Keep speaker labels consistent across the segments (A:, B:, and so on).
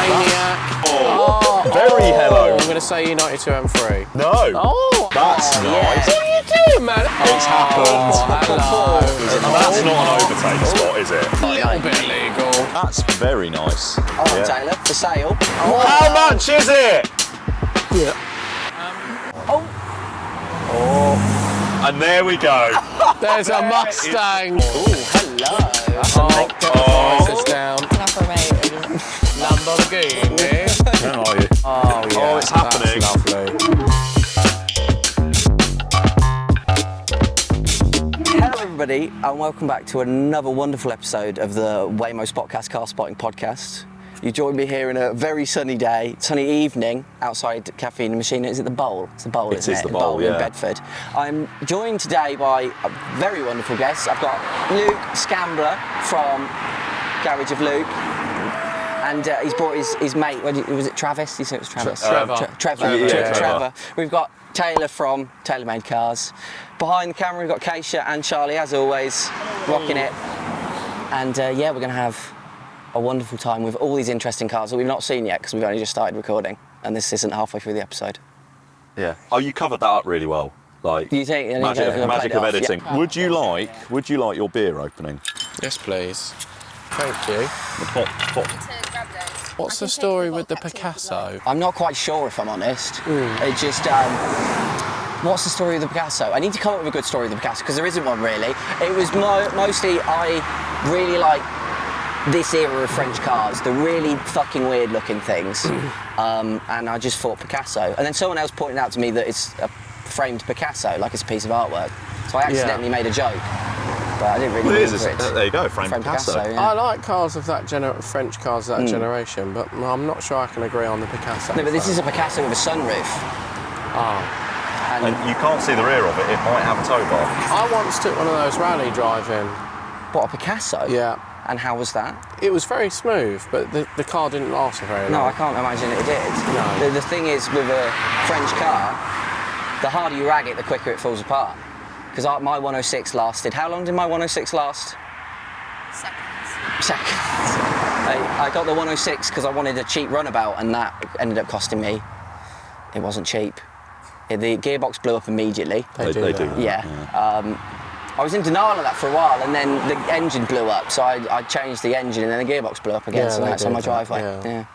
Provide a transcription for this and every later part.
A: Maniac.
B: Oh, very hello.
A: I'm going to say United 2 and 3.
B: No.
A: Oh,
B: that's nice.
A: Yeah. What are you doing, man?
B: It's happened.
A: Hello.
B: That's not an overtake spot, is it?
A: A little bit illegal.
B: That's very nice.
C: All right, Taylor, for sale.
B: How much is it?
A: Yeah.
B: And there we go.
A: There's a Mustang.
C: Oh, hello.
A: Get the prices down. Lamborghini.
B: Where are you?
A: Oh, yeah.
B: Oh, it's happening.
A: That's lovely.
C: Hello, everybody, and welcome back to another wonderful episode of the WAYMOE SpotCast car spotting podcast. You joined me here in a very sunny day, sunny evening outside Caffeine Machine. Is it the Bowl? It's the Bowl, isn't it?
B: It is the Bowl, yeah.
C: In Bedford. I'm joined today by a very wonderful guest. I've got Luke Scambler from Garage of Luke. And he's brought his mate, was it Travis? You said it was Travis? Trevor. We've got Taylor from Taylor Made Cars. Behind the camera we've got Kaisha and Charlie, as always, rocking it. And yeah, we're going to have a wonderful time with all these interesting cars that we've not seen yet because we've only just started recording and this isn't halfway through the episode.
B: Yeah. Oh, you covered that up really well. Like,
C: Do you think?
B: magic of editing.
C: Yeah.
B: Would you like your beer opening?
A: Yes, please. Thank you.
B: The pop.
A: What's the story with the Picasso?
C: I'm not quite sure if I'm honest. It just, what's the story of the Picasso? I need to come up with a good story of the Picasso because there isn't one really. It was mostly I really like this era of French cars, the really fucking weird looking things, and I just thought Picasso. And then someone else pointed out to me that it's a framed Picasso, like it's a piece of artwork. So I accidentally made a joke, but I didn't really mean for it.
B: There you go, framed Picasso.
C: Yeah.
A: I like cars of that French cars of that generation, but I'm not sure I can agree on the Picasso.
C: No, but this is a Picasso with a sunroof.
A: Oh.
B: And you can't see the rear of it, it might have a tow bar.
A: I once took one of those rally driving.
C: What, a Picasso?
A: Yeah.
C: And how was that?
A: It was very smooth, but the car didn't last for very long.
C: No, I can't imagine it did.
A: No.
C: The thing is, with a French car, the harder you rag it, the quicker it falls apart. Because my 106 lasted, how long did my 106 last? Seconds. I got the 106 because I wanted a cheap runabout and that ended up costing me, it wasn't cheap. The gearbox blew up immediately.
B: They do.
C: Yeah. I was in denial of that for a while and then the engine blew up, so I changed the engine and then the gearbox blew up again, so now it's on my driveway. Yeah.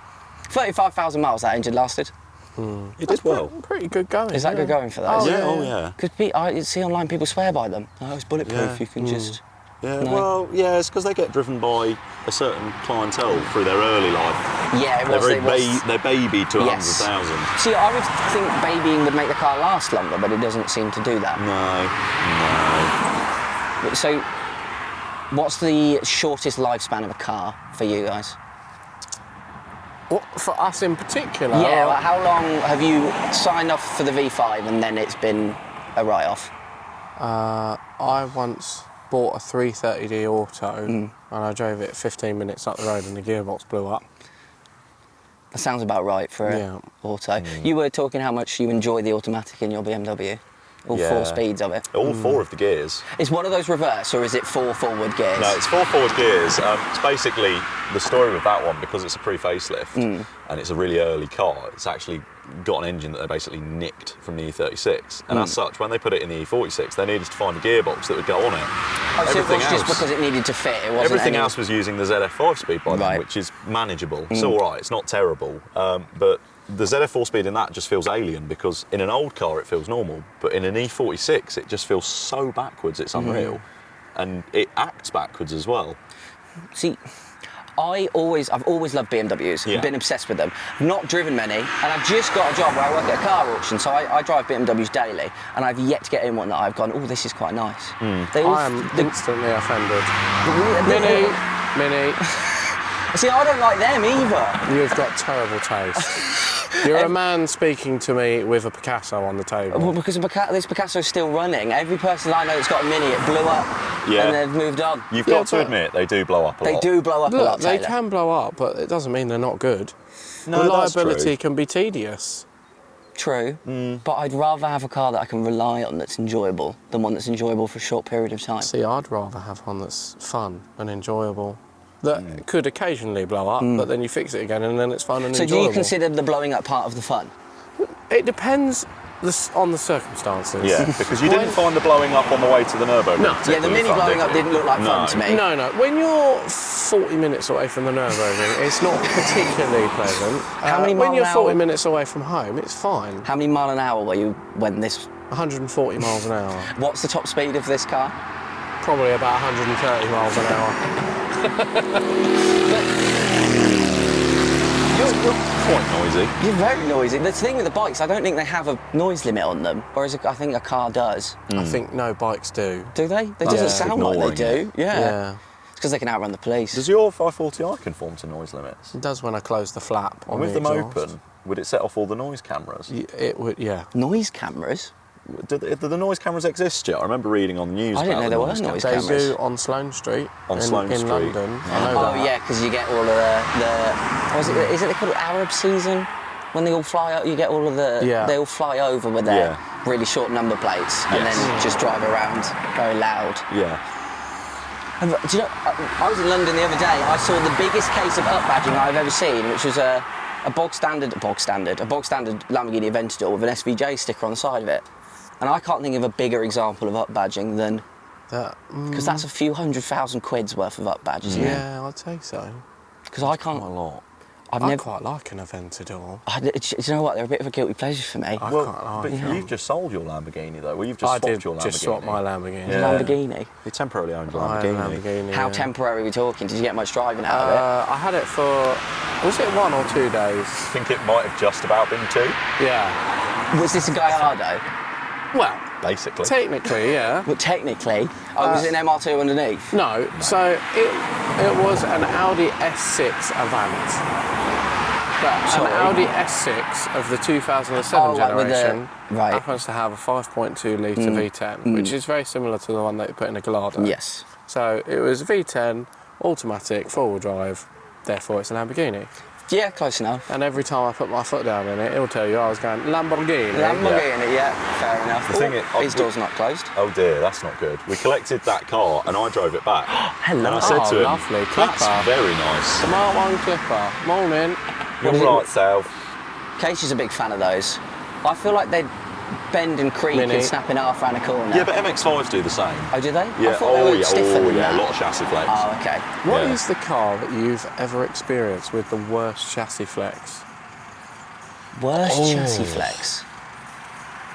C: 35,000 miles that engine lasted.
B: It did well.
A: Pretty good going.
C: Is that good going for those?
B: Oh yeah.
C: Because I see online people swear by them. Oh, it's bulletproof, you can just...
B: Yeah,
C: No.
B: well, yeah, it's because they get driven by a certain clientele through their early life.
C: Yeah,
B: They're baby to
C: Yes.
B: 100,000.
C: See, I would think babying would make the car last longer, but it doesn't seem to do that.
B: No.
C: So, what's the shortest lifespan of a car for you guys?
A: What, for us in particular?
C: Yeah, like how long have you signed off for the V5 and then it's been a write-off?
A: I once bought a 330D Auto and I drove it 15 minutes up the road and the gearbox blew up.
C: That sounds about right for an auto. You were talking how much you enjoy the automatic in your BMW. All 4 speeds of it.
B: All 4 of the gears.
C: Is one of those reverse or is it 4 forward gears?
B: No, it's 4 forward gears. It's basically the story with that one, because it's a pre-facelift and it's a really early car, it's actually got an engine that they basically nicked from the E36. And as such, when they put it in the E46, they needed to find a gearbox that would go on it.
C: Oh, so it was just because it needed to fit? It wasn't
B: Everything else was using the ZF 5-speed by then, which is manageable. It's all right, it's not terrible. But the ZF 4-speed in that just feels alien, because in an old car it feels normal, but in an E46 it just feels so backwards, it's unreal. And it acts backwards as well.
C: See, I've always loved BMWs,
B: Yeah.
C: been obsessed with them. Not driven many, and I've just got a job where I work at a car auction, so I drive BMWs daily, and I've yet to get in one that I've gone, oh, this is quite nice.
A: I am instantly offended. Mini.
C: See, I don't like them either.
A: You've got terrible taste. You're a man speaking to me with a Picasso on the table.
C: Well, because this Picasso's still running. Every person I know that's got a Mini, it blew up, and they've moved on.
B: You've got to admit, they do blow up a lot.
C: They do blow up a lot,
A: They
C: Taylor.
A: can blow up, but it doesn't mean they're not good.
B: No,
A: Reliability can be tedious.
C: True, but I'd rather have a car that I can rely on that's enjoyable than one that's enjoyable for a short period of time.
A: See, I'd rather have one that's fun and enjoyable. that could occasionally blow up, but then you fix it again and then it's fun and
C: So
A: enjoyable.
C: do you consider the blowing up part of the fun?
A: It depends on the circumstances.
B: Yeah, because you didn't find the blowing up on the way to the Nürburgring.
A: No.
C: Yeah, the Mini blowing up didn't look like fun to me.
A: No. When you're 40 minutes away from the Nürburgring, it's not particularly pleasant.
C: How many
A: when
C: mile
A: you're
C: an
A: 40
C: hour?
A: minute away from home, it's fine.
C: How many mile an hour were you when this...
A: 140 miles an hour.
C: What's the top speed of this car?
A: Probably about 130 miles an hour.
B: You're quite noisy.
C: You're very noisy. The thing with the bikes, I don't think they have a noise limit on them, whereas I think a car does.
A: I think no bikes do.
C: Do they? They doesn't sound like they do. Yeah.
A: Yeah.
C: It's because they can outrun the police.
B: Does your 540i conform to noise limits?
A: It does when I close the flap on
B: And with
A: the
B: them
A: exhaust.
B: open, would it set off all the noise cameras?
A: It would, yeah.
C: Noise cameras?
B: Do the noise cameras exist yet? I remember reading on the news
C: I didn't
B: about
C: know
B: the
C: there were noise
A: They
C: cameras.
A: do on Sloane Street.
B: On Sloane
A: in
B: Street.
A: London. I know
C: Oh
A: that.
C: yeah, because you get all of is it called Arab season? When they all fly, you get all of the.
A: Yeah.
C: They all fly over with their really short number plates, and
B: Yes.
C: then just drive around very loud.
B: Yeah.
C: Do you know? I was in London the other day. I saw the biggest case of upbadging I've ever seen, which was a bog standard Lamborghini Aventador with an SVJ sticker on the side of it. And I can't think of a bigger example of upbadging than
A: That,
C: because that's a few £100,000 worth of upbadge, isn't it?
A: yeah, I'd say so.
C: Because I can't.
B: Quite a lot.
A: I quite like an Aventador.
C: Do you know what? They're a bit of a guilty pleasure for me.
A: I quite like
B: But
A: them.
B: you've just sold your Lamborghini though. Well, you've just
A: I
B: swapped
A: did
B: your Lamborghini.
A: just swap my Lamborghini.
B: Yeah.
C: Lamborghini.
B: You temporarily owned a
A: I had a
B: Lamborghini.
A: Lamborghini.
C: How
A: yeah.
C: temporary are we talking? Did you get much driving out of it?
A: I had it for, was it 1 or 2 days?
B: I think it might have just about been 2,
A: Yeah.
C: Was this a Gallardo?
A: Well,
B: basically.
A: technically, yeah.
C: Well, technically, I was in MR2 underneath.
A: No, so it was an Audi S6 Avant. But
C: Sorry.
A: an Audi S6 of the 2007
C: Oh, like with the-
A: generation
C: right.
A: happens to have a 5.2 litre V10, which is very similar to the one that you put in a Gallardo.
C: Yes.
A: So it was V10, automatic, four-wheel drive, therefore it's a Lamborghini.
C: Yeah, close enough.
A: And every time I put my foot down in it, it'll tell you I was going Lamborghini.
C: Lamborghini, yeah, fair enough.
B: The thing is-
C: his door's not closed.
B: Oh dear, that's not good. We collected that car and I drove it back.
C: Hello.
B: And I said
A: Oh,
B: to him,
A: lovely,
B: that's
A: Clipper.
B: very nice.
A: The Mark 1 Clipper. Morning.
B: You're right, Sal.
C: Kaisha's a big fan of those. I feel like they bend and creak
A: Mini.
C: and snap in half around a corner.
B: Yeah, but MX-5s do the same.
C: Oh, do they?
B: Yeah,
C: I thought they were stiffer than
B: a
C: that.
B: lot of chassis flex.
C: Oh, okay.
A: What
B: Yeah.
A: is the car that you've ever experienced with the worst chassis flex?
C: Worst
B: Oh.
C: chassis flex.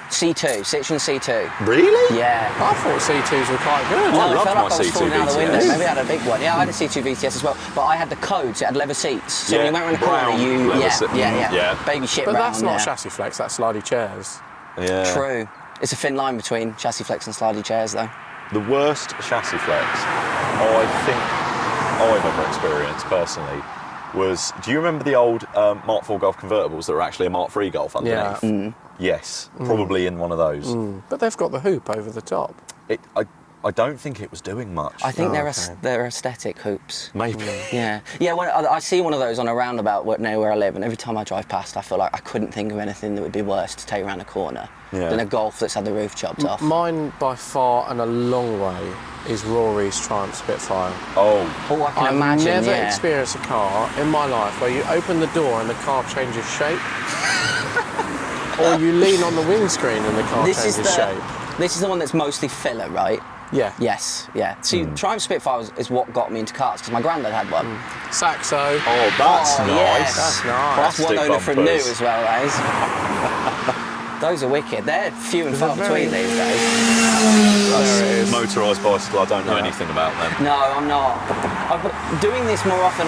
C: C2, Citroen C2.
B: Really?
C: Yeah.
A: I thought C2s were quite good.
C: No,
B: I
C: I
B: loved
C: felt
B: my
C: like I was
B: C2
C: falling out the window.
B: VTS.
C: Maybe I had a big one. Yeah, I had a C2 VTS as well, but I had the codes. It had leather seats. So when you went around the corner,
B: brown
C: you
B: leather
C: yeah,
B: seat.
C: yeah. Baby shit
A: But
C: round
A: that's not
C: there.
A: chassis flex, that's slidey chairs.
B: Yeah.
C: True. It's a thin line between chassis flex and slidey chairs, though.
B: The worst chassis flex I think I've ever experienced personally was, do you remember the old Mark IV Golf convertibles that were actually a Mark III Golf underneath?
A: Yeah.
B: Yes, probably in one of those.
A: But they've got the hoop over the top.
B: I don't think it was doing much.
C: I think
A: okay.
C: they're aesthetic hoops.
B: Maybe.
C: Yeah. Yeah, when I see one of those on a roundabout near where I live, and every time I drive past, I feel like I couldn't think of anything that would be worse to take around a corner than a Golf that's had the roof chopped off.
A: Mine, by far and a long way, is Rory's Triumph Spitfire.
B: Oh,
C: Oh, I can
A: I've
C: imagine,
A: never
C: yeah.
A: experienced a car in my life where you open the door and the car changes shape. Or you lean on the windscreen and the car changes shape.
C: This is the one that's mostly filler, right?
A: Yeah.
C: Yes, yeah. See, Triumph Spitfire is what got me into cars, because my granddad had one.
A: Saxo.
B: oh, that's
C: Oh,
B: nice.
C: yes.
A: That's nice.
C: That's one
B: Plastic
C: owner from new
B: bumpers.
C: as well, guys. Those are wicked. They're few and far
A: very-
C: between these days.
A: There it is.
B: Motorised bicycle, I don't know anything about them.
C: No, I'm not. Doing this more often,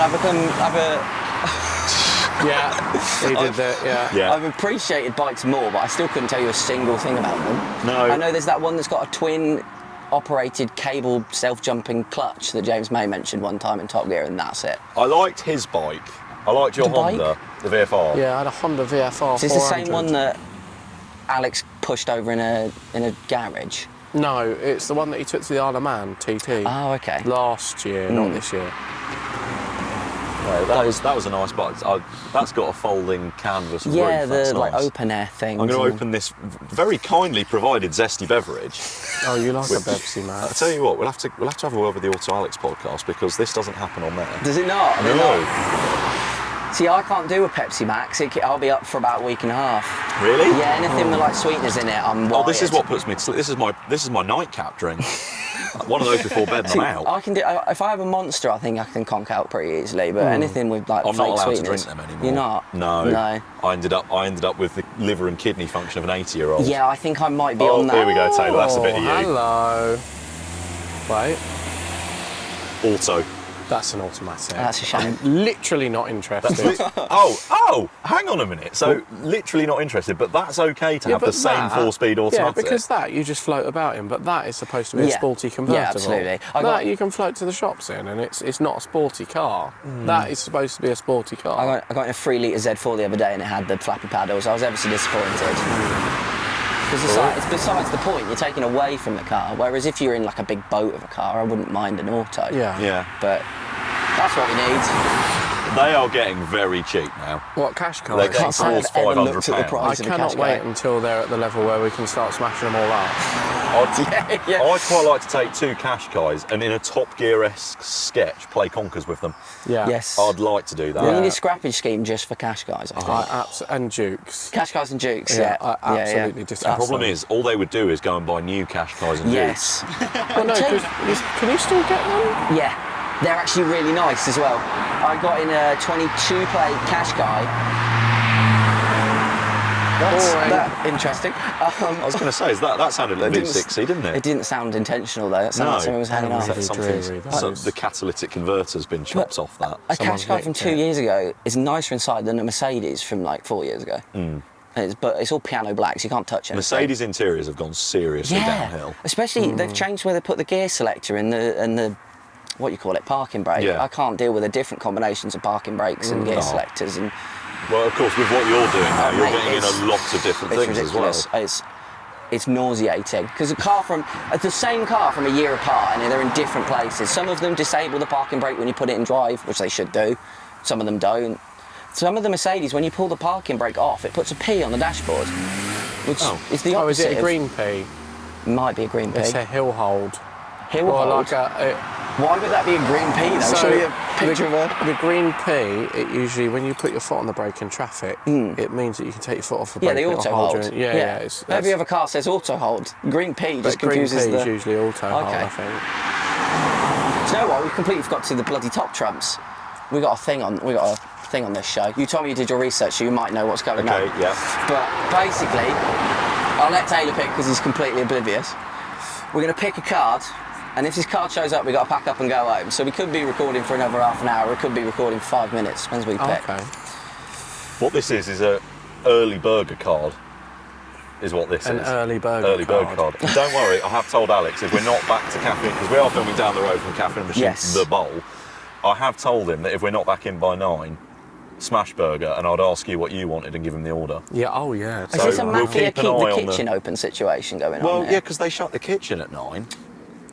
A: Yeah, he did that, yeah.
B: Yeah.
C: I've appreciated bikes more, but I still couldn't tell you a single thing about them.
B: No.
C: I know there's that one that's got a twin-operated cable self-jumping clutch that James May mentioned one time in Top Gear, and that's it.
B: I liked his bike. I liked your
C: The bike?
B: Honda, the VFR.
A: Yeah, I had a Honda VFR
C: Is this the same
A: 400.
C: one that Alex pushed over in a garage?
A: No, it's the one that he took to the Isle of Man, TT.
C: Oh, okay.
A: Last year, not this year.
B: That was a nice box. That's got a folding canvas roof.
C: Yeah,
B: That's
C: the like
B: nice.
C: open air thing.
B: I'm going to open this very kindly provided zesty beverage.
A: Oh, you like a Pepsi, man.
B: I tell you what, we'll have to have a word with the Auto Alex podcast because this doesn't happen on there.
C: Does it not?
B: No.
C: See, I can't do a Pepsi Max. I'll be up for about a week and a half.
B: Really?
C: Yeah, anything with like sweeteners in it, I'm wired.
B: Oh, this is what puts me to sleep. This is my nightcap drink. One of those before bed and
C: See,
B: I'm out.
C: I can do. If I have a Monster, I think I can conk out pretty easily. But anything with like
B: I'm
C: fake
B: not allowed to
C: sweeteners,
B: drink them anymore.
C: You're not.
B: No. I ended up with the liver and kidney function of an 80-year-old.
C: Yeah, I think I might be on that.
B: Here we go, Taylor. That's a bit of you.
A: Hello. Wait.
B: Auto.
A: That's an automatic.
C: That's a shame.
A: I'm literally not interested.
B: Oh, hang on a minute. So, literally not interested, but that's okay to have the same 4-speed automatic.
A: Yeah, because that you just float about in, but that is supposed to be a sporty convertible.
C: Yeah, absolutely.
A: You can float to the shops in, and it's not a sporty car. That is supposed to be a sporty car.
C: I got in a 3-litre Z4 the other day and it had the flappy paddles. I was ever so disappointed. Because it's besides the point, you're taking away from the car. Whereas if you're in like a big boat of a car, I wouldn't mind an auto.
B: Yeah.
C: But that's what we need.
B: They are getting very cheap now.
A: What, Qashqai?
B: They're getting
C: say I've
B: towards
C: ever looked at the
B: £500.
C: price.
A: I
C: of a
A: cannot
C: Qashqai.
A: wait until they're at the level where we can start smashing them all up.
B: I'd quite like to take 2 Qashqais and in a Top Gear-esque sketch play conkers with them.
A: Yeah.
C: Yes.
B: I'd like to do that.
C: We need a scrappage scheme just for Qashqais, I think.
A: And Dukes.
C: Qashqais and Dukes,
A: I absolutely
B: The
A: detest
B: problem
A: them.
B: is, all they would do is go and buy new Qashqais and
C: Yes.
A: Well, no, 'cause can you still get them?
C: Yeah. They're actually really nice as well. I got in a 22-plate Qashqai. That's interesting.
B: I was going to say, that sounded a bit sexy, didn't it?
C: It didn't sound intentional though. That sounded like something was hanging off.
B: The catalytic converter's been chopped off that.
C: A Qashqai from 2 years ago is nicer inside than a Mercedes from like 4 years ago. But it's all piano black, so you can't touch it.
B: Mercedes interiors have gone seriously downhill.
C: Especially they've changed where they put the gear selector and the what you call it, parking brake.
B: Yeah.
C: I can't deal with the different combinations of parking brakes and gear selectors. And
B: Well, of course, with what you're doing now, you're
C: mate,
B: getting in a lot of different
C: it's
B: things
C: ridiculous.
B: as well.
C: It's nauseating because the same car from a year apart, and they're in different places. Some of them disable the parking brake when you put it in drive, which they should do. Some of them don't. Some of the Mercedes, when you pull the parking brake off, it puts a P on the dashboard, which is the opposite.
A: Oh, is it a green P?
C: Might be a green P.
A: It's a hill hold.
C: Hill
A: Or
C: hold.
A: like
C: Why would that be a green P though?
A: So
C: Show me a picture of her.
A: The green P, it usually, when you put your foot on the brake in traffic, it means that you can take your foot off the brake.
C: Yeah, the
A: and
C: auto
A: it'll
C: hold.
A: you. Yeah.
C: Every other car says auto hold. Green P just
A: Green P
C: confuses
A: is usually auto hold,
C: Okay.
A: I think.
C: Do you know what? We completely forgot to the bloody top trumps. We got a thing on this show. You told me you did your research, so you might know what's going on.
B: Okay, yeah.
C: But basically, I'll let Taylor pick because he's completely oblivious. We're going to pick a card, and if this card shows up, we've got to pack up and go home. So we could be recording for another half an hour, or it could be recording for 5 minutes, depends what you pick.
A: Okay.
B: What this is a early burger card, is what this
A: An
B: is.
A: early burger
B: Early burger card. Don't worry, I have told Alex, if we're not back to Caffeine, because we are filming down the road from Caffeine Machine,
C: Yes.
B: The Bowl, I have told him that if we're not back in by 9, smash burger, and I'd ask you what you wanted and give him the order.
A: Yeah, oh yeah.
C: Is this a
B: we'll
C: mafia
B: keep
C: keep
B: an eye
C: the
B: on
C: kitchen open situation going on
B: Well,
C: there?
B: yeah, because they shut the kitchen at 9.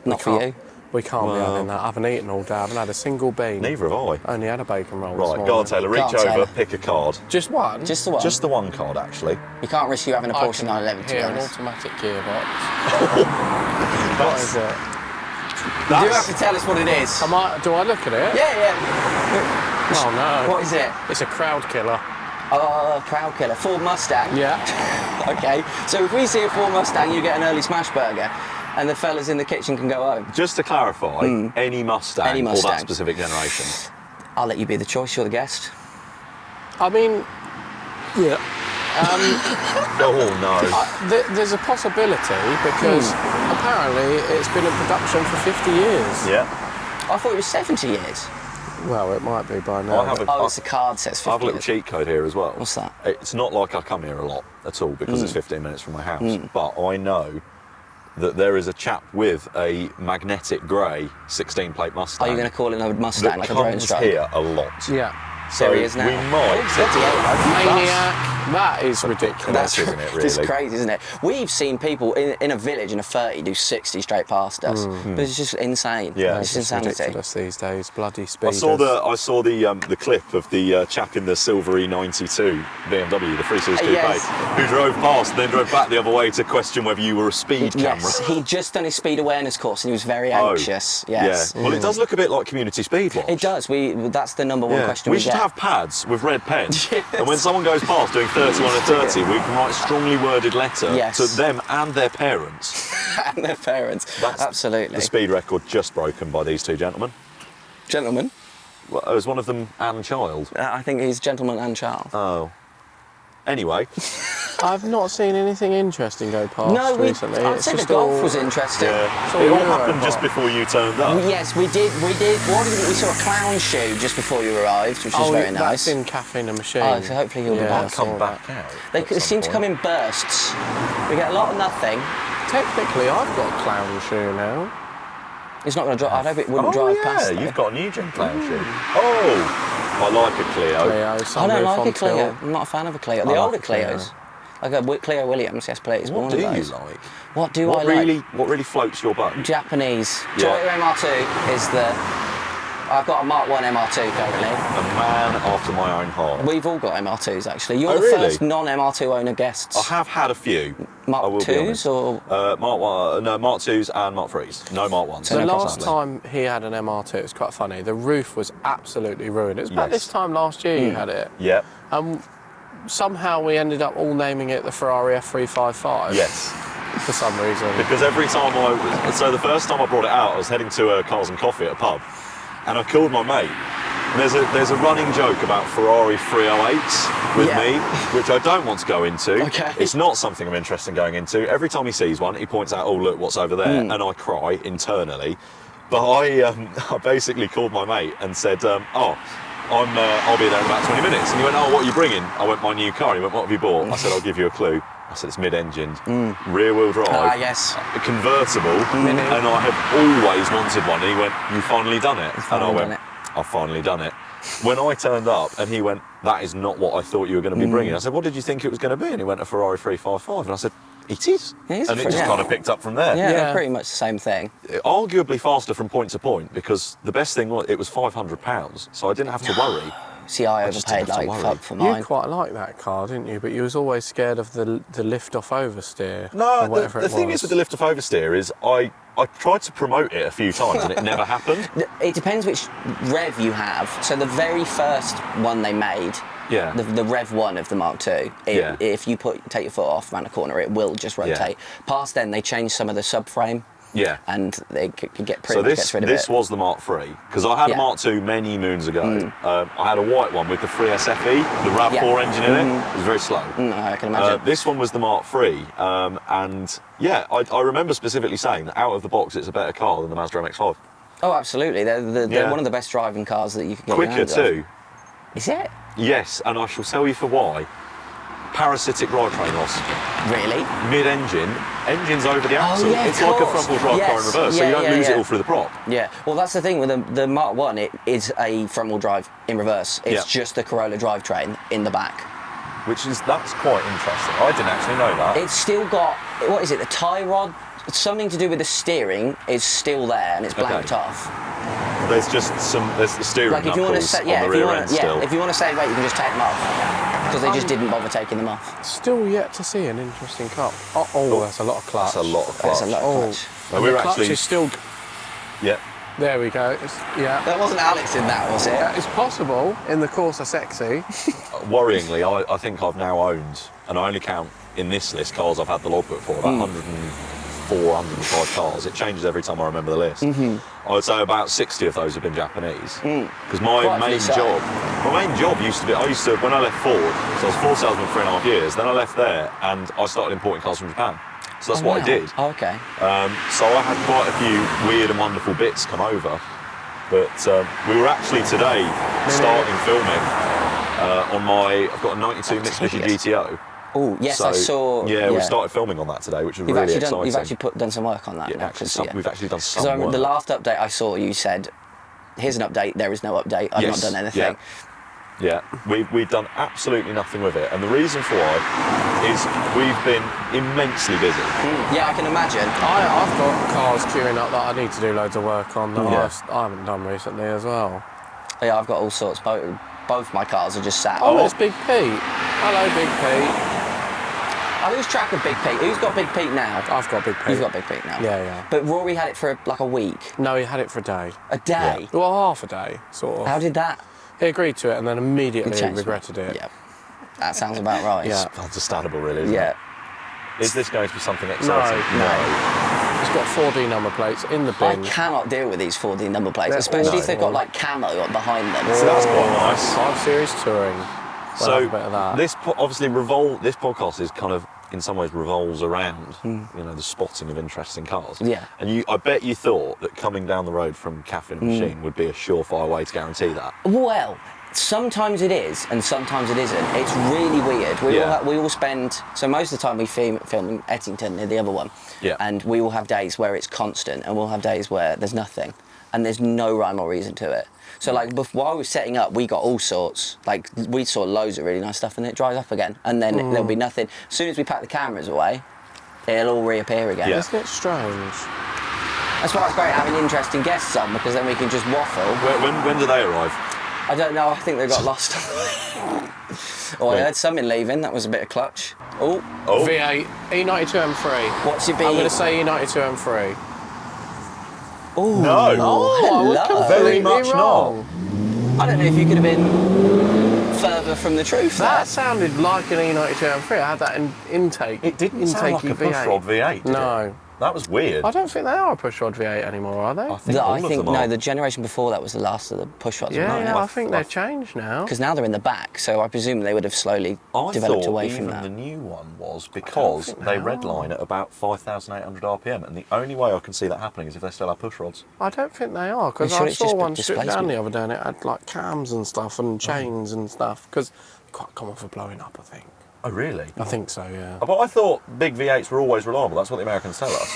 C: Not for you.
A: We can't be
B: Well-
A: having that. I haven't eaten all day. I haven't had a single bean.
B: Neither have I.
A: Only had a bacon roll this
B: Right,
A: morning.
B: go on, Taylor, reach
C: Go on,
B: over,
C: Taylor.
B: pick a card.
A: Just one?
C: Just the one.
B: Just the one card, actually.
C: You can't risk you having a Porsche 911 to be
A: Here, an
C: honest.
A: automatic gearbox. What is it?
C: You do have to tell us what it is.
A: Do I look at it?
C: Yeah.
A: Oh no.
C: What is it?
A: It's a crowd killer.
C: Oh, crowd killer. Ford Mustang.
A: Yeah.
C: Okay. So if we see a Ford Mustang, you get an early smash burger, and the fellas in the kitchen can go home.
B: Just to clarify, any Mustang
C: Any
B: or
C: Mustang.
B: that specific generation.
C: I'll let you be the choice. You're the guest.
A: I mean, yeah.
B: Oh no.
A: There's a possibility because apparently it's been in production for 50 years.
B: Yeah.
C: I thought it was 70 years.
A: Well, it might be by now.
B: I have
C: Oh, it's a card says 50
B: I have a little
C: years.
B: cheat code here as well.
C: What's that?
B: It's not like I come here a lot at all because it's 15 minutes from my house, but I know that there is a chap with a magnetic grey 16-plate Mustang.
C: Are you going to call it a Mustang
B: that
C: like a drone
B: comes
C: strike?
B: here a lot.
A: Yeah.
B: So
C: there he is now.
B: we might.
A: Maniac. That is ridiculous.
B: Isn't it, really?
C: It's crazy, isn't it? We've seen people in a village in a 30 do 60 straight past us, but it's just insane.
B: Yeah.
C: It's
A: It's
C: insanity.
A: ridiculous these days. Bloody speed.
B: I saw the clip of the chap in the silvery '92 BMW, the 3 Series Coupe,
C: Yes.
B: who drove past and then drove back the other way to question whether you were a speed camera.
C: Yes, he'd just done his speed awareness course and he was very anxious. Yes.
B: Yeah. Well, it does look a bit like community speed watch.
C: It does. That's the number one question we
B: should
C: get.
B: have pads with red pens,
C: Yes.
B: and when someone goes past doing 31 and 30, we can write a strongly worded letter to them and their parents.
C: And their parents.
B: That's
C: absolutely.
B: The speed record just broken by these two gentlemen.
C: Gentlemen?
B: Well, was one of them Anne Child?
C: I think he's gentleman and child.
B: Oh. Anyway.
A: I've not seen anything interesting go past recently.
C: I'd say the golf was interesting.
B: Yeah. It all happened just before you turned up.
C: Yes, we did. What did we saw a clown shoe just before you arrived, which was very nice.
A: That's in Caffeine Machine.
C: Oh, so hopefully he'll be back.
B: Come back out.
C: They seem to come in bursts. We get a lot of nothing.
A: Technically, I've got a clown shoe now.
C: It's not going to drive. I hope it wouldn't drive past.
B: Yeah, you've got a new gen clown shoe. Oh, I like a Clio.
C: I don't like a Clio. I'm not a fan of a Clio. The older Clios. Like a Clio Williams, yes please.
B: What do you like?
C: What do I like?
B: What really floats your boat?
C: Japanese.
B: Yeah.
C: Toyota MR2 is the... I've got a Mark 1 MR2 currently.
B: A man after my own heart.
C: We've all got MR2s actually. You're the
B: really?
C: first non-MR2 owner guests.
B: I have had a few.
C: Mark 2s or?
B: Mark 1, no, Mark 2s and Mark 3s. No Mark 1s.
A: So the last time he had an MR2, it was quite funny. The roof was absolutely ruined. It was about this time last year you had it.
B: Yep.
A: Somehow we ended up all naming it the Ferrari F355.
B: Yes.
A: For some reason.
B: Because every time so the first time I brought it out, I was heading to Cars and Coffee at a pub, and I called my mate. And there's a running joke about Ferrari 308s with me, which I don't want to go into.
C: Okay.
B: It's not something I'm interested in going into. Every time he sees one, he points out, oh look, what's over there, and I cry internally. But I basically called my mate and said, I'll be there in about 20 minutes. And he went, oh, what are you bringing? I went, my new car. He went, what have you bought? I said, I'll give you a clue. I said, it's mid-engined, rear-wheel drive,
C: yes.
B: Convertible, and I have always wanted one. And he went, you finally done it? And I went, I've finally done it. When I turned up, and he went, that is not what I thought you were going to be bringing. I said, what did you think it was going to be? And he went, a Ferrari 355. And I said, it is. And it just kind of picked up from there.
C: Yeah, they're pretty much the same thing.
B: Arguably faster from point to point, because the best thing was, it was £500, so I didn't have to worry.
C: See, I overpaid like fuck for mine.
A: You quite liked that car, didn't you? But you was always scared of the lift-off oversteer.
B: No, the thing is with the lift-off oversteer is I tried to promote it a few times and it never happened.
C: It depends which rev you have. So the very first one they made, the Rev 1 of the Mark II, if you take your foot off around a corner, it will just rotate. Past then, they changed some of the subframe.
B: Yeah.
C: And they could get pretty much gets rid of it.
B: This was the Mark III, because I had a Mark II many moons ago. I had a white one with the 3SFE, the RAV4 engine in it. It was very slow.
C: I can imagine.
B: This one was the Mark III, and I remember specifically saying that out of the box it's a better car than the Mazda MX-5.
C: Oh, absolutely. They're one of the best driving cars that you can get your hands
B: Quicker too.
C: Is it?
B: Yes, and I shall tell you for why. Parasitic ride train loss.
C: Really?
B: Mid-engine, engine's over the axle.
C: Yeah,
B: it's like a front-wheel drive car in reverse, so you don't lose it all through the prop.
C: Yeah, well that's the thing with the Mark 1, it is a front-wheel drive in reverse. It's just the Corolla drivetrain in the back.
B: That's quite interesting. I didn't actually know that.
C: It's still got, what is it, the tie rod? Something to do with the steering is still there and it's blanked off.
B: There's just there's the steering
C: like if you want to
B: on the rear end still.
C: If you want to save weight, you can just take them off. Because they just didn't bother taking them off.
A: Still yet to see an interesting car. Oh, that's a lot of clutch.
B: That's a lot of clutch.
C: That's a lot of clutch.
B: And the
A: clutch is still...
B: Yeah.
A: There we go.
C: That wasn't Alex in that, was it?
A: It's possible in the Corsa Sexy.
B: Worryingly, I think I've now owned, and I only count in this list cars I've had the logbook for, about 104, 105 cars. It changes every time I remember the list. I would say about 60 of those have been Japanese. Because my main job used to be, when I left Ford, so I was Ford salesman for 3.5 years, then I left there and I started importing cars from Japan. So that's what I did.
C: Oh, okay.
B: So I had quite a few weird and wonderful bits come over. But we were actually today starting filming on I've got a 92 Mitsubishi GTO.
C: Oh, yes,
B: so,
C: I saw.
B: Yeah, we started filming on that today, which was really exciting.
C: You've actually done some work on that.
B: Yeah, we've actually done some work.
C: The last update I saw, you said, here's an update, there is no update, I've not done anything.
B: Yeah, we've done absolutely nothing with it, and the reason for why is we've been immensely busy.
C: Yeah, I can imagine.
A: I've got cars queuing up that I need to do loads of work on that I haven't done recently as well.
C: Yeah, I've got all sorts. Both my cars are just sat.
A: Oh, it's Big Pete. Hello, Big Pete.
C: I lose track of Big Pete. Who's got Big Pete now?
A: I've got Big Pete.
C: You've got Big Pete now.
A: Yeah, yeah.
C: But Rory had it for like a week.
A: No, he had it for a day.
C: A day?
A: Yeah. Well, half a day, sort of.
C: How did that?
A: He agreed to it and then immediately
C: changed
A: regretted it.
C: Yeah. That sounds about right.
A: Yeah.
B: It's understandable, really, isn't
C: Yeah.
B: it? Is this going to be something exciting?
C: No.
A: It's got 4D number plates in the bin.
C: I cannot deal with these 4D number plates,
A: They're
C: especially if
A: awful.
C: they've got like camo behind them.
B: So that's quite nice.
A: 5 Series Touring. We'll have a bit of that.
B: This obviously this podcast is kind of in some ways revolves around the spotting of interesting cars.
C: Yeah.
B: And I bet you thought that coming down the road from Caffeine Machine would be a surefire way to guarantee that.
C: Well, sometimes it is, and sometimes it isn't. It's really weird. We all spend, so most of the time we film in Hetherington, near the other one, and we will have days where it's constant, and we'll have days where there's nothing, and there's no rhyme or reason to it. So like while we were setting up, we got all sorts, like we saw loads of really nice stuff, and it dries up again, and then there'll be nothing. As soon as we pack the cameras away, it'll all reappear again.
B: Yeah.
A: Isn't it strange?
C: That's why it's great having interesting guests on, because then we can just waffle.
B: When do they arrive?
C: I don't know, I think they got lost. Oh, I heard something leaving, that was a bit of clutch. Oh.
A: V8, E92 M3.
C: What's your B?
A: I'm going to say E92 M3.
C: Oh,
B: No.
C: hello.
B: Very much
A: wrong.
C: I don't know if you could have been further from the truth there.
A: That sounded like an E92 M3. I had that in intake.
B: It didn't sound like a pushrod V8, did
A: No.
B: it? That was weird.
A: I don't think they are a pushrod V8 anymore, are they?
B: I think all of them
C: no,
B: are.
C: the generation before that was the last of the pushrods.
A: Yeah, I think they've changed now.
C: Because now they're in the back, so I presume they would have slowly developed away from that.
B: The new one was because
A: think
B: they
A: they
B: redline at about 5,800 RPM, and the only way I can see that happening is if they still have pushrods.
A: I don't think they are, because
C: Are you sure
A: I
C: it's
A: saw
C: just
A: one stripped down
C: displacement?
A: the other day and it had like cams and stuff and chains and stuff, because they're quite common for blowing up, I think.
B: Oh, really?
A: I think so, yeah.
B: But I thought big V8s were always reliable. That's what the Americans tell us.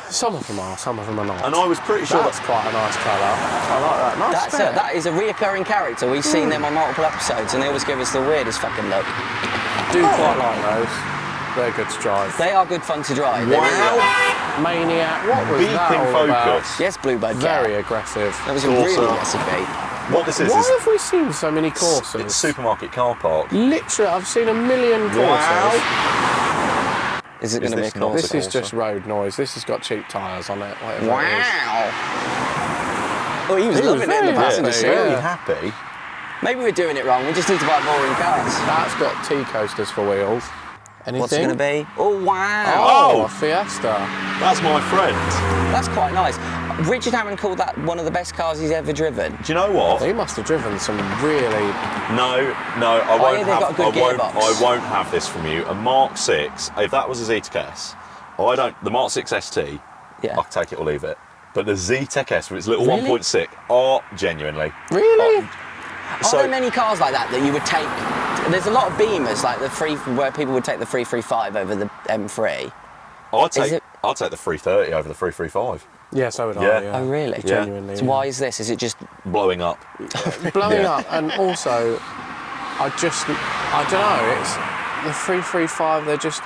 A: Some of them are, some of them are not.
B: And I was pretty sure
A: That's quite a nice colour. I like that. Nice spec.
C: That is a reoccurring character. We've seen them on multiple episodes, and they always give us the weirdest fucking look.
A: Do quite like those. They're good to drive.
C: They are good fun to drive. They really are.
A: Wow! Maniac. What was that
B: beeping
A: all about?
B: focus.
C: Yes, Bluebird.
A: Very aggressive.
C: That was a really
B: Corsa.
C: aggressive beat.
B: What this is
A: Why have we seen so many
B: it's
A: Corsas?
B: supermarket car park.
A: Literally, I've seen a million Corsas.
C: Is it going to be a
B: this not
C: Corsa?
A: This is
B: Corsa?
A: just road noise. This has got cheap tyres on it. Whatever it is.
C: Wow! Oh, he was
A: He was
C: loving it in the
A: very
C: passenger
A: happy,
C: seat.
A: yeah.
B: Really happy.
C: Maybe we're doing it wrong. We just need to buy boring cars.
A: That's got T-coasters for wheels. Anything?
C: What's it going to be? Oh, wow!
A: Oh, a Fiesta.
B: That's my friend.
C: That's quite nice. Richard Hammond called that one of the best cars he's ever driven.
B: Do you know what?
A: He must have driven some really...
B: No, I won't
C: yeah, they've got a good gearbox.
B: I won't have this from you. A Mark 6, if that was a Z-Tech S, the Mark 6 ST,
C: Yeah.
B: I'll take it or leave it. But the Z-Tech S with its little
C: Really?
B: 1.6, genuinely.
A: Really?
C: Are there many cars like that you would take? There's a lot of Beamers, like where people would take the 335 over the M3.
B: I'd
C: Is it-
B: take the 330 over the 335.
A: Yeah, so would
B: Yeah.
A: I, yeah.
C: Oh, really?
B: Yeah.
A: Genuinely.
C: So why is this? Is it just...
B: Blowing up.
A: Blowing
B: Yeah.
A: up, and also, I don't know, it's the 335, they're just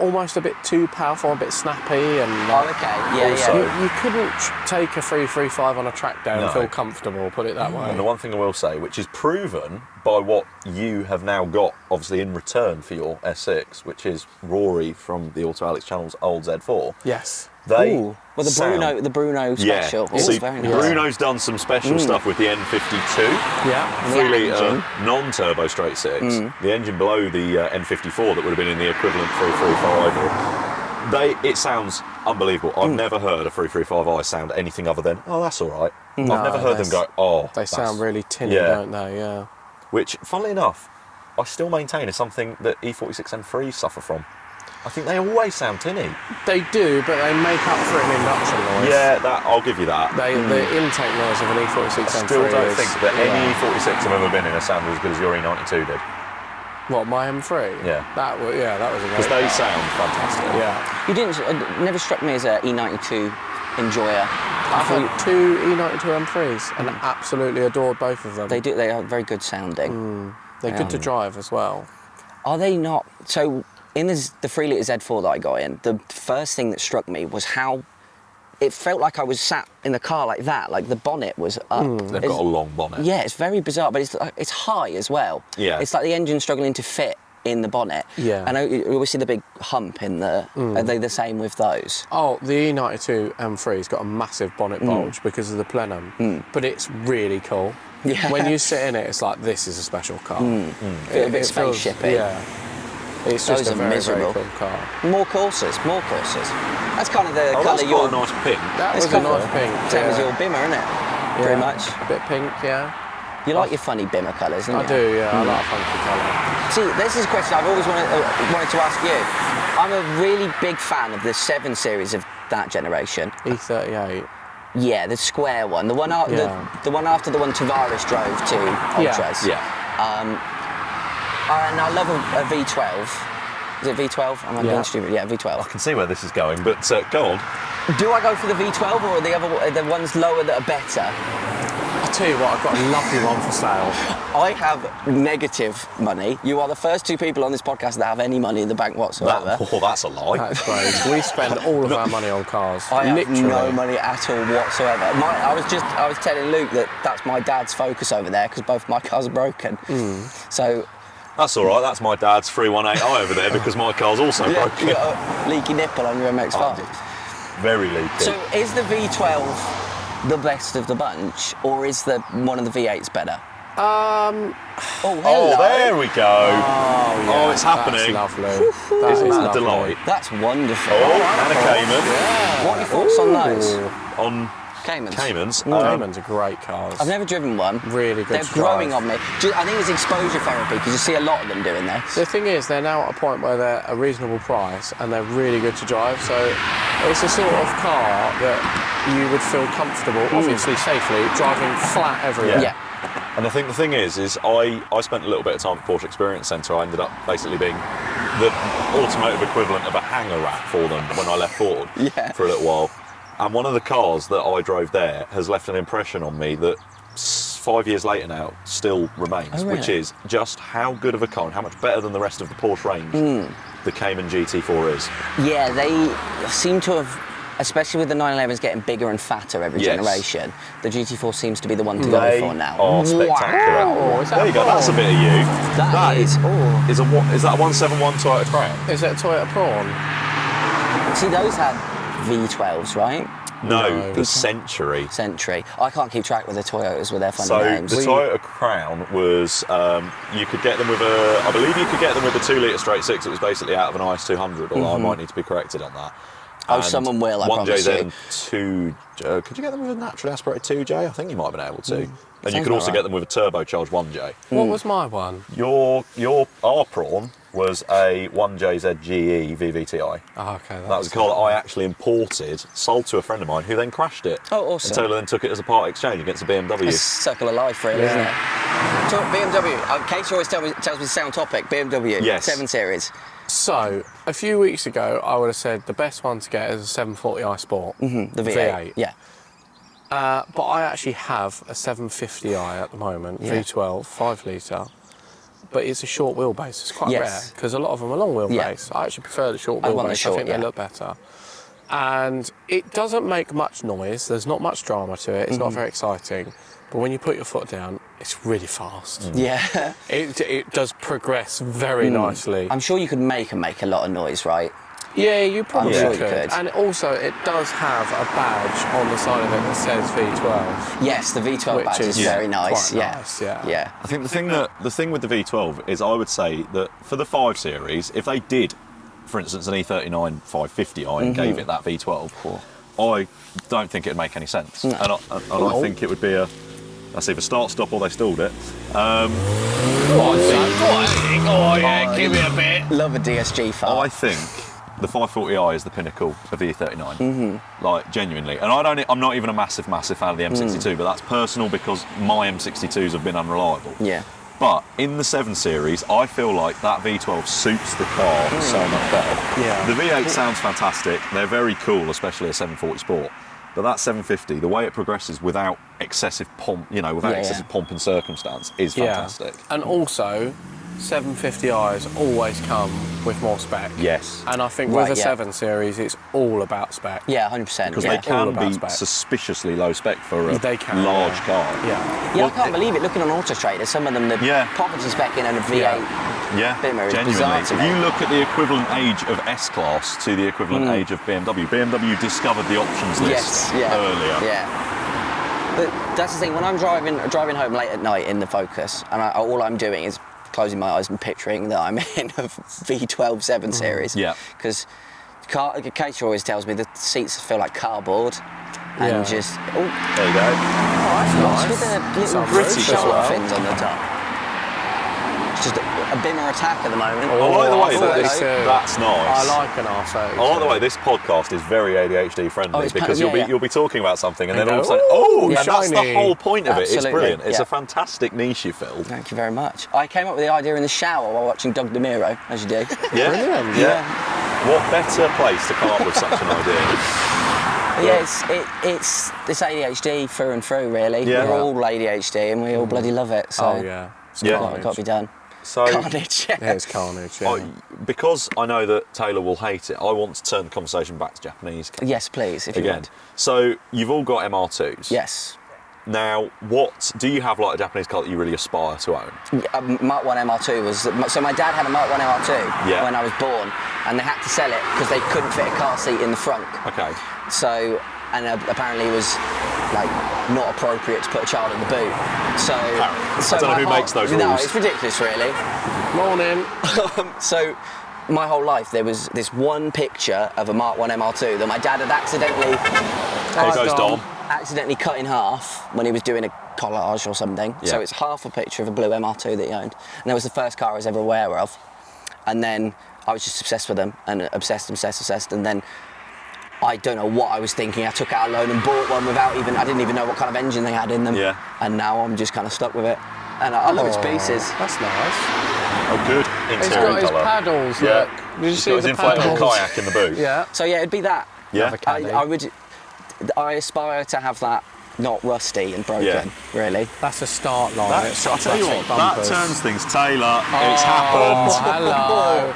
A: almost a bit too powerful, a bit snappy, and
C: Oh, okay. Yeah,
B: Also-
C: yeah.
A: you couldn't take a 335 on a track day and
B: No.
A: feel comfortable, put it that way.
B: And the one thing I will say, which is proven by what you have now got, obviously in return for your S6, which is Rory from the Auto Alex channel's old Z4.
A: Yes.
B: They
C: Ooh, well, the Bruno
B: Yeah.
C: special.
B: See,
C: It's very nice.
B: Bruno's done some special stuff with the N52.
A: Yeah.
B: 3-litre
C: engine.
B: non-turbo straight six. The engine below the N54 that would have been in the equivalent 335. It sounds unbelievable. I've never heard a 335i sound anything other than, oh, that's all right. I've never heard them go, oh,
A: They
B: that's...
A: sound really tinny,
B: Yeah.
A: don't they? Yeah.
B: Which, funnily enough, I still maintain is something that E46 M3s suffer from. I think they always sound tinny.
A: They do, but they make up for it in induction noise.
B: Yeah, I'll give you that.
A: The intake noise of an E46
B: I
A: M3
B: still don't
A: is,
B: think that any
A: yeah.
B: E46 I've ever been in has sounded as good as your E92 did.
A: What, my M3?
B: Yeah.
A: That was a
B: Because
A: great
B: they
A: car.
B: sound fantastic.
A: Yeah.
C: You didn't... It never struck me as an E92 enjoyer.
A: I've had two E92 M3s and absolutely adored both of them.
C: They are very good sounding.
A: They're good to drive as well.
C: Are they not? So in the 3 litre Z4 that I got in, the first thing that struck me was how it felt like I was sat in the car like that, like the bonnet was up.
B: They've got a long bonnet.
C: Yeah, it's very bizarre, but it's high as well.
B: Yeah.
C: It's like the engine struggling to fit in the bonnet.
A: Yeah.
C: I know you always see the big hump in the. Are they the same with those?
A: Oh, the E92 M3's got a massive bonnet bulge because of the plenum, but it's really cool.
C: Yeah.
A: When you sit in it, it's like, this is a special car.
C: A bit spaceshipy.
A: Yeah. It's
C: Those
A: just a
C: are
A: very,
C: miserable.
A: very cool car.
C: More courses. That's kind of the
B: Oh,
C: colour
B: that's
C: you're.
B: quite a nice pink.
A: That
C: It's
A: was a
C: colour.
A: nice pink.
C: Same as
A: yeah.
C: your Bimmer, isn't it?
A: Yeah.
C: Pretty much.
A: Bit pink, yeah.
C: You like your funny Bimmer colours, don't you?
A: I do, yeah. I like a funky colour.
C: See, this is a question I've always wanted to ask you. I'm a really big fan of the 7 Series of that generation.
A: E38.
C: Yeah, the square one, the one, the one after the one Tavares drove to Ultras.
B: Yeah.
C: And I love a V12. Is it V12? Am I being stupid? Yeah, V12.
B: I can see where this is going, but go on.
C: Do I go for the V12 or are the ones lower that are better?
A: I'll tell you what, I've got a lovely one for sale.
C: I have negative money. You are the first 2 people on this podcast that have any money in the bank whatsoever.
B: That's a lie.
A: That's great. We spend all of our money on cars.
C: I have
A: literally.
C: no money at all whatsoever. I was telling Luke that's my dad's Focus over there because both my cars are broken. So
B: That's all right. That's my dad's 318i over there because my car's also broken.
C: you got a leaky nipple on your MX-5.
B: Very leaky.
C: So is the V12 the best of the bunch, or is one of the V8s better?
A: Um,
C: Oh, hello.
B: Oh, there we go.
A: Oh, yeah,
B: Oh, it's happening.
A: That's lovely. That
B: Isn't
A: is
B: that a
A: lovely.
B: delight?
C: That's wonderful.
B: Oh, and a Cayman.
C: What are your thoughts on those?
B: On
C: Caymans.
B: Caymans.
A: Caymans are great cars.
C: I've never driven one.
A: Really good
C: They're
A: to
C: growing
A: drive.
C: on me. I think it's exposure therapy because you see a lot of them doing this.
A: The thing is, they're now at a point where they're a reasonable price and they're really good to drive. So it's a sort of car that you would feel comfortable, obviously safely, driving flat everywhere.
C: Yeah.
B: And I think the thing is I spent a little bit of time at Porsche Experience Centre. I ended up basically being the automotive equivalent of a hanger rat for them when I left Ford for a little while. And one of the cars that I drove there has left an impression on me that 5 years later now still remains, which is just how good of a car and how much better than the rest of the Porsche range the Cayman GT4 is.
C: Yeah, they seem to have, especially with the 911s getting bigger and fatter every generation, the GT4 seems to be the one to go for now.
B: Oh, spectacular.
A: Wow.
B: There you go, that's a bit of you.
C: That is.
B: Is that a 171 Toyota Crown?
A: Is it a Toyota Prawn?
C: See, those had V12s, right?
B: No, the Century.
C: Century. I can't keep track with the Toyotas with their funny
B: So
C: names.
B: the Toyota Crown was, you could get them with I believe you could get them with a 2 litre straight 6. It was basically out of an IS 200, although I might need to be corrected on that.
C: Oh,
B: And
C: someone will, I promise
B: 1JZ
C: you.
B: and 2, could you get them with a naturally aspirated 2J? I think you might have been able to. And you
C: Sounds
B: could also
C: about
B: get them with a turbocharged 1J.
A: What was my one?
B: Our prawn was a 1JZ GE VVTi.
A: Oh, okay.
B: That was a car that I actually imported, sold to a friend of mine who then crashed it.
C: Oh, awesome.
B: And Taylor then took it as a part exchange against a BMW.
C: It's circle of life, really, isn't it? Talk BMW. Kaisha always tells me the sound topic. BMW.
B: Yes.
C: 7 Series.
A: So, a few weeks ago, I would have said the best one to get is a 740i Sport.
C: The V8. Yeah.
A: But I actually have a 750i at the moment, V12, 5 litre. But it's a short wheelbase. It's quite rare because a lot of them are long wheelbase. I actually prefer the short
C: I want the
A: wheelbase.
C: short,
A: I think they look better. And it doesn't make much noise. There's not much drama to it. It's not very exciting. But when you put your foot down, it's really fast.
C: Yeah.
A: It does progress very nicely.
C: I'm sure you could make a lot of noise, right?
A: Yeah, you probably
C: sure you
A: could.
C: could.
A: And also, it does have a badge on the side of it that says V12.
C: Yes, the V12
A: Which
C: badge is
A: is
C: very nice.
A: quite nice, yeah.
B: I think the thing with the V12 is I would say that for the 5 Series, if they did, for instance, an E39 550i and gave it that V12, I don't think it'd make any sense.
C: No.
B: And I think it would be that's either start-stop or they stalled it.
C: Give me a bit. Love a DSG fart.
B: I think the 540i is the pinnacle of the E39, like genuinely. And I'm not even a massive fan of the M62, but that's personal because my M62s have been unreliable.
C: Yeah.
B: But in the 7 Series, I feel like that V12 suits the car so much better.
A: Yeah.
B: The V8 sounds fantastic. They're very cool, especially a 740 Sport. But that 750, the way it progresses without excessive pomp, without excessive pomp and circumstance is fantastic.
A: Yeah. And also, 750i's always come with more spec.
B: Yes.
A: And I think with a 7 Series, it's all about spec.
C: Yeah, 100%.
B: Because
C: yeah.
B: they can be
A: spec.
B: suspiciously low spec for a
A: can,
B: large car.
A: Yeah.
C: Yeah, I can't believe it. Looking on Auto Trader, some of them, the poverty spec in a V8 Bimmer is bizarre to me.
B: If you look at the equivalent age of S-Class to the equivalent age of BMW discovered the options list earlier.
C: Yeah. But that's the thing, when I'm driving home late at night in the Focus, and all I'm doing is closing my eyes and picturing that I'm in a V12 7 Series.
B: Yeah.
C: Because Kaisha always tells me the seats feel like cardboard. And just... Oh,
B: there you go.
A: Oh, that's nice.
C: with the little
B: British
C: shark
B: as well.
C: fins on the top. It's just a Bimmer attack at the moment.
B: I like the way
A: that's
B: that's nice.
A: I like an R30.
B: I like the way this podcast is very ADHD friendly because you'll be talking about something and then all of a sudden,
A: yeah,
B: that's the
A: shiny.
B: whole point of it. It's
C: Absolutely,
B: brilliant. It's
C: yeah.
B: a fantastic niche you filled.
C: Thank you very much. I came up with the idea in the shower while watching Doug DeMiro, as you do.
B: Yeah.
A: Brilliant.
B: Yeah. What better place to come up with such an idea?
C: Yeah, it's ADHD through and through, really.
B: Yeah.
C: We're all ADHD and we all bloody love it. So
A: It's
B: Yeah.
A: carnage.
C: it's got to be done.
B: So,
C: Carnage.
A: Yeah, it's carnage. Yeah.
B: because I know that Taylor will hate it, I want to turn the conversation back to Japanese cars.
C: Yes, please, if you
B: Again.
C: would.
B: So you've all got MR2s.
C: Yes.
B: Now, what do you have like a Japanese car that you really aspire to own?
C: Mark 1 MR2 was... So my dad had a Mark 1 MR2 when I was born, and they had to sell it because they couldn't fit a car seat in the front.
B: Okay.
C: So, and apparently it was like not appropriate to put a child in the boot. So
B: I don't know who makes those rules.
C: No, it's ridiculous, really.
A: Morning.
C: So my whole life there was this one picture of a Mark 1 MR2 that my dad had accidentally
B: There goes Dom.
C: accidentally cut in half when he was doing a collage or something.
B: Yeah.
C: So it's half a picture of a blue MR2 that he owned. And that was the first car I was ever aware of. And then I was just obsessed with them and obsessed. And then I don't know what I was thinking. I took out a loan and bought one I didn't even know what kind of engine they had in them.
B: Yeah.
C: And now I'm just kind of stuck with it. And I love its pieces.
A: That's nice.
B: A good
A: He's
B: interior
A: got his
B: colour.
A: paddles,
B: Yeah.
A: look. Did you
B: He's
A: see
B: got his
A: the
B: inflatable
A: paddles?
B: kayak in the boot.
A: Yeah.
C: So yeah, it'd be that.
B: Yeah.
C: I aspire to have that not rusty and broken,
B: Yeah.
C: really.
A: That's a start line.
B: I'll
A: It's
B: tell you what,
A: classic
B: that
A: bumpers.
B: turns things. Taylor, it's
A: Oh,
B: happened.
A: hello.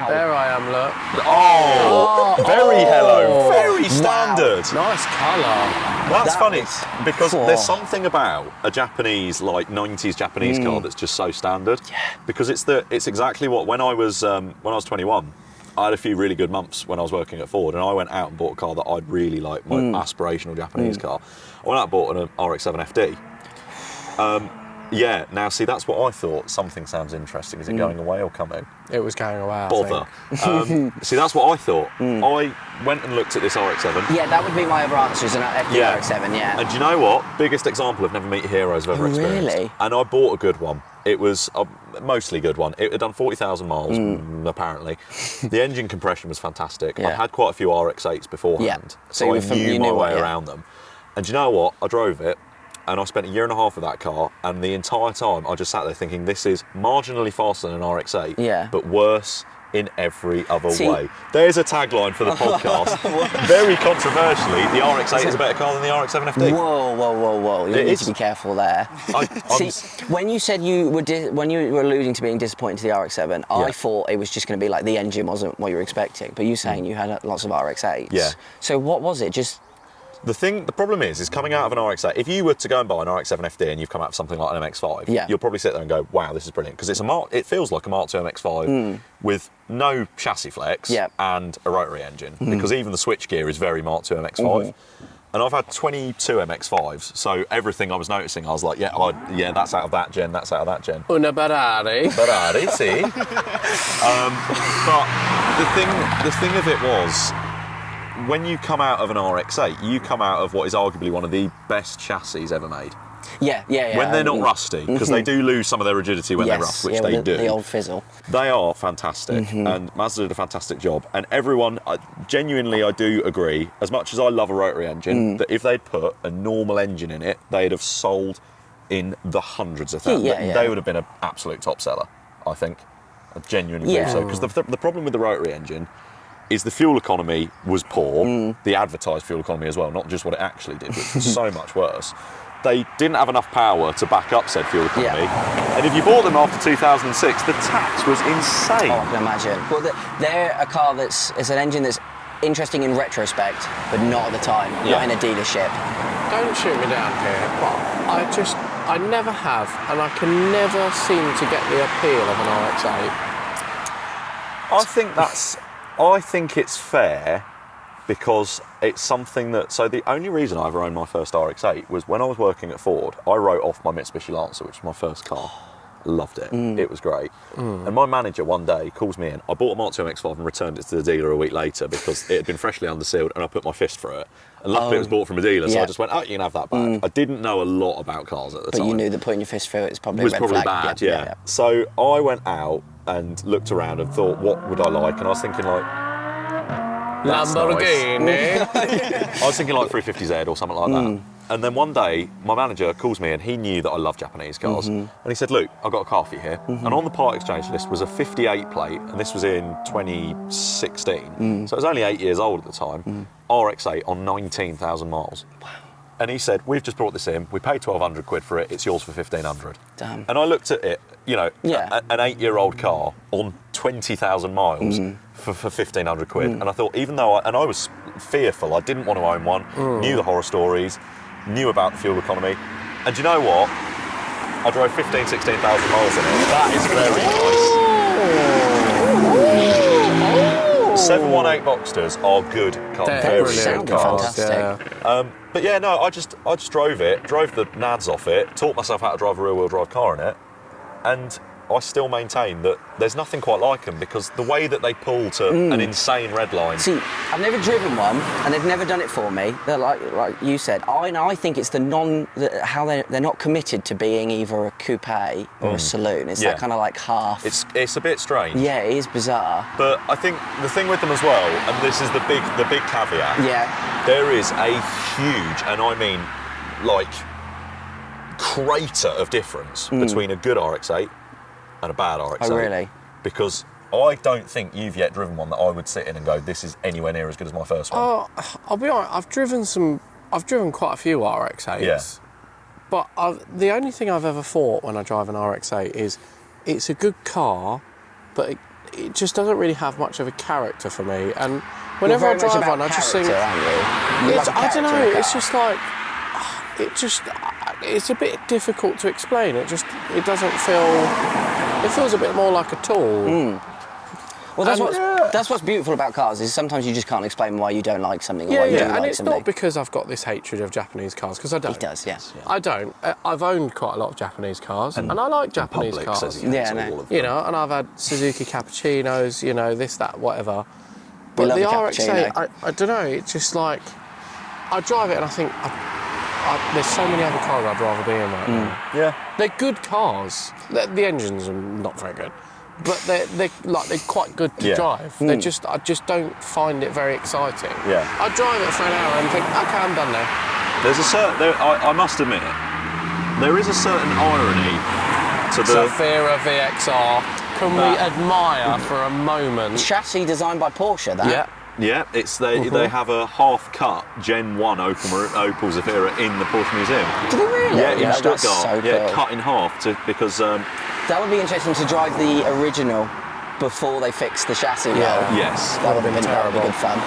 A: There I am, look.
B: Oh, very hello, very standard.
A: Nice colour.
B: That's
C: That
B: funny
C: was-
B: because
C: Whoa.
B: there's something about a Japanese, like 90s Japanese car that's just so standard. Yeah. Because it's exactly what when I was 21. I had a few really good months when I was working at Ford, and I went out and bought a car that I'd really like, my aspirational Japanese car. I went out and bought an RX-7 FD. Yeah, now see, that's what I thought. Something sounds interesting. Is it going away or coming?
A: It was going away, I
B: Bother.
A: think.
B: See, that's what I thought. I went and looked at this RX-7.
C: Yeah, that would be my other answer, is an FD RX-7, yeah.
B: And do you know what? Biggest example of never meet your heroes I've ever experienced.
C: Really?
B: And I bought a good one. It was a mostly good one. It had done 40,000 miles, apparently. The engine compression was fantastic. I had quite a few RX-8s beforehand,
C: Yeah.
B: so I
C: you
B: knew my way
C: yeah.
B: around them. And do you know what? I drove it, and I spent a year and a half with that car, and the entire time I just sat there thinking, this is marginally faster than an RX-8, but worse in every other way. There's a tagline for the podcast. Very controversially, the RX-8 is a better car than the RX-7 FD.
C: Whoa. You need to be careful there. See, when you said when you were alluding to being disappointed to the RX-7, I thought it was just going to be like the engine wasn't what you were expecting, but you saying you had lots of RX-8s.
B: Yeah.
C: So what was it? Just...
B: The problem is coming out of an RX-8, if you were to go and buy an RX-7 FD and you've come out of something like an MX-5, you'll probably sit there and go, wow, this is brilliant, because it feels like a Mark II MX-5 with no chassis flex and a rotary engine, because even the switchgear is very Mark II MX-5. And I've had 22 MX-5s, so everything I was noticing, I was like, yeah, that's out of that gen, that's out of that gen.
A: Una Ferrari.
B: Ferrari, see? But the thing of it was, when you come out of an RX-8, you come out of what is arguably one of the best chassis ever made.
C: Yeah.
B: When they're not rusty, because they do lose some of their rigidity when they're rough, which they do.
C: The old fizzle.
B: They are fantastic, and Mazda did a fantastic job. And everyone, genuinely, I do agree, as much as I love a rotary engine, that if they'd put a normal engine in it, they'd have sold in the hundreds of thousands. They would have been an absolute top seller, I think. I genuinely believe so. Because the problem with the rotary engine is the fuel economy was poor, the advertised fuel economy as well, not just what it actually did, which was so much worse. They didn't have enough power to back up said fuel economy. And if you bought them after 2006, the tax was insane.
C: Oh, I can imagine. Well, they're a car it's an engine that's interesting in retrospect, but not at the time, not in a dealership.
A: Don't shoot me down here, but I never have, and I can never seem to get the appeal of an RX-8.
B: I think it's fair because it's something that, so the only reason I ever owned my first RX-8 was when I was working at Ford, I wrote off my Mitsubishi Lancer, which was my first car. Loved it. It was great. And my manager one day calls me in. I bought a Mark II MX-5 and returned it to the dealer a week later because it had been freshly undersealed and I put my fist through it. And luckily it was bought from a dealer, so I just went, oh, you can have that back. I didn't know a lot about cars at the time.
C: But you knew that putting your fist through it was probably
B: bad, yeah. So I went out and looked around and thought, what would I like? And I was thinking like,
A: Lamborghini.
B: Nice. I was thinking like 350Z or something like that. And then one day, my manager calls me and he knew that I love Japanese cars. And he said, Luke, I've got a car for you here. And on the part exchange list was a 58 plate, and this was in 2016. So it was only 8 years old at the time. RX-8 on 19,000 miles. Wow. And he said, we've just brought this in, we paid 1,200 quid for it, it's yours for 1,500.
C: Damn.
B: And I looked at it, you know, an 8-year-old car on 20,000 miles for 1,500 quid. And I thought, even though I was fearful, I didn't want to own one, knew the horror stories, knew about the fuel economy. And do you know what? I drove 16,000 miles in it. That is very nice. 718 Boxsters are good cars.
A: They're
C: sound fantastic.
B: But yeah, no, I just drove it, drove the nads off it, taught myself how to drive a rear-wheel drive car in it, and I still maintain that there's nothing quite like them because the way that they pull to an insane red line.
C: See, I've never driven one, and they've never done it for me. They're like you said. I think it's how they're not committed to being either a coupe or a saloon. It's that kind of like half.
B: It's a bit strange.
C: Yeah, it is bizarre.
B: But I think the thing with them as well, and this is the big caveat.
C: Yeah.
B: There is a huge, and I mean, like, crater of difference between a good RX-8 and a bad RX-8.
C: Oh, really?
B: Because I don't think you've yet driven one that I would sit in and go, this is anywhere near as good as my first one.
A: Oh, I'll be honest, I've driven quite a few RX-8s.
B: Yeah.
A: But the only thing I've ever thought when I drive an RX-8 is it's a good car, but it just doesn't really have much of a character for me. And whenever I drive one, I just think, I don't know, it's just like, it's a bit difficult to explain. It doesn't feel, it feels a bit more like a tool.
C: Well, that's what's beautiful about cars is sometimes you just can't explain why you don't like something or why you do like
A: and it's
C: something.
A: not because I've got this hatred of Japanese cars, because I don't.
C: He does, yes.
A: I don't. I've owned quite a lot of Japanese cars, and I like Japanese
B: Public
A: cars.
B: says
C: Yeah,
B: all
C: no.
B: of them.
A: You know, and I've had Suzuki Cappuccinos, you know, this, that, whatever.
C: We
A: But
C: love
A: the
C: a
A: RX-8,
C: cappuccino.
A: I don't know, it's just like, I drive it and I think, there's so many other cars I'd rather be in right now.
B: Yeah.
A: They're good cars. The engines are not very good, but they're quite good to drive. I just don't find it very exciting.
B: Yeah.
A: I drive it for an hour and think, okay, I'm done now.
B: There's a certain, I must admit, there is a certain irony to the...
A: Zafira VXR, can we admire for a moment?
C: Chassis designed by Porsche, that.
A: Yeah.
B: Yeah, they have a half-cut Gen 1 Opel Zafira in the Porsche Museum.
C: Do they really?
B: Yeah, in
C: That's
B: Stuttgart.
C: so cool.
B: Cut in half because...
C: That would be interesting to drive the original before they fixed the chassis.
A: Yeah.
B: yes.
C: That would have been
A: terrible.
C: good fun.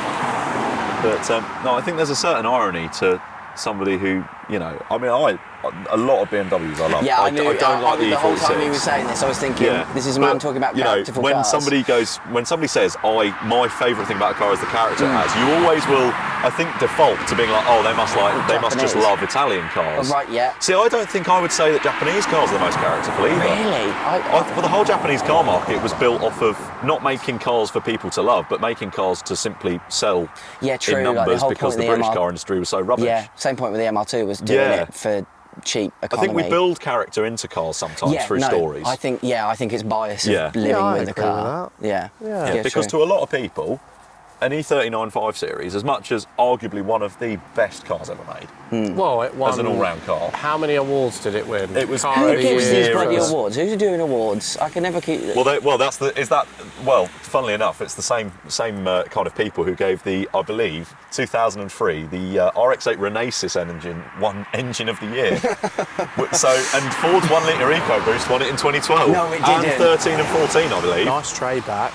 B: But no, I think there's a certain irony to somebody who, you know, I mean, a lot of BMWs I love.
C: Yeah,
B: I don't like the
C: the whole
B: E46.
C: time he was saying this, I was thinking, this is a man talking about characterful
B: when
C: cars.
B: when somebody says, my favourite thing about a car is the character it has, you always will, I think, default to being like, oh, they must just
C: Japanese.
B: love Italian cars.
C: Oh, right, yeah.
B: See, I don't think I would say that Japanese cars are the most characterful either.
C: Really?
B: Well, the whole Japanese car market was built off of not making cars for people to love, but making cars to simply sell
C: true,
B: in
C: like the
B: numbers
C: whole
B: because
C: point
B: the
C: of the
B: British
C: MR
B: car industry was so rubbish.
C: Yeah, same point with the MR2 was doing it for cheap
B: I
C: economy.
B: think we build character into cars sometimes through stories.
C: I think it's bias of
B: Yeah.
C: living
A: I
C: with the
A: agree
C: car.
A: with
C: Yeah.
B: because to a lot of people, an E39 5 Series, as much as arguably one of the best cars ever made.
A: Well, it won.
B: As an all-round car.
A: How many awards did it win?
B: It was
A: Car
C: Who
A: of the
C: gives
A: Year.
C: these bloody awards? Who's doing awards? I can never keep.
B: Well, funnily enough, it's the same kind of people who gave the, I believe, 2003, the RX-8 Renesis engine won Engine of the Year. And Ford's 1 litre EcoBoost won it in 2012.
C: No, it didn't.
B: And 13 and 14, I believe.
A: Nice trade back.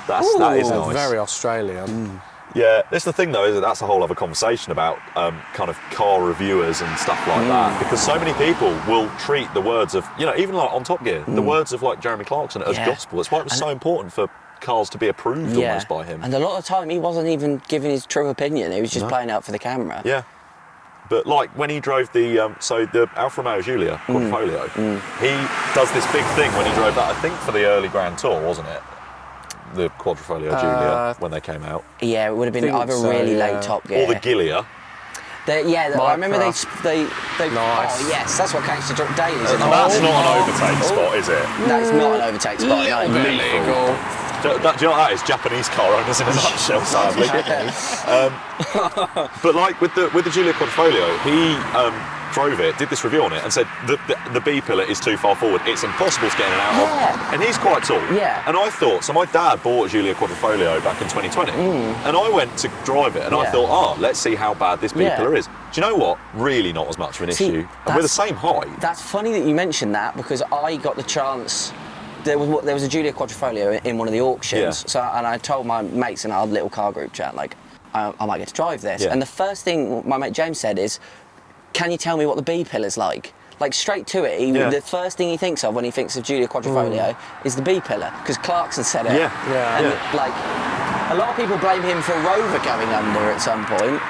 B: That is nice.
A: Very Australian.
B: Yeah, that's the thing though, is that's a whole other conversation about kind of car reviewers and stuff like that, because so many people will treat the words of, even like on Top Gear, the words of like Jeremy Clarkson as gospel. That's why it was so important for cars to be approved almost by him.
C: And a lot of the time he wasn't even giving his true opinion, he was just playing out for the camera.
B: Yeah. But like when he drove the Alfa Romeo Giulia Quadrifoglio, he does this big thing when he drove that, I think for the early Grand Tour, wasn't it? The Quadrifoglio Giulia when they came out.
C: Yeah, it would have been either really late Top Gear.
B: Or the Giulia.
C: I remember they
A: Nice.
C: Oh yes, that's what Kaisha took dailies.
B: And that's not an overtake spot, is it?
C: That's not an overtake spot. No.
A: Illegal.
B: Do you know what that is? Japanese car owners in a nutshell, sadly. But like with the Giulia Quadrifoglio, he drove it, did this review on it, and said the B pillar is too far forward. It's impossible to get in and out of. And he's quite tall.
C: Yeah.
B: And I thought, so my dad bought a Giulia Quadrifoglio back in 2020, and I went to drive it, and I thought, let's see how bad this B pillar is. Do you know what? Really not as much of an issue. And we're the same height.
C: That's funny that you mentioned that, because I got the chance. There was a Giulia Quadrifoglio in one of the auctions, and I told my mates in our little car group chat, like, I might get to drive this. And the first thing my mate James said is, can you tell me what the B pillar's like? Like, straight to it, the first thing he thinks of when he thinks of Giulia Quadrifoglio is the B pillar, because Clarkson said it. And like, a lot of people blame him for Rover going under at some point.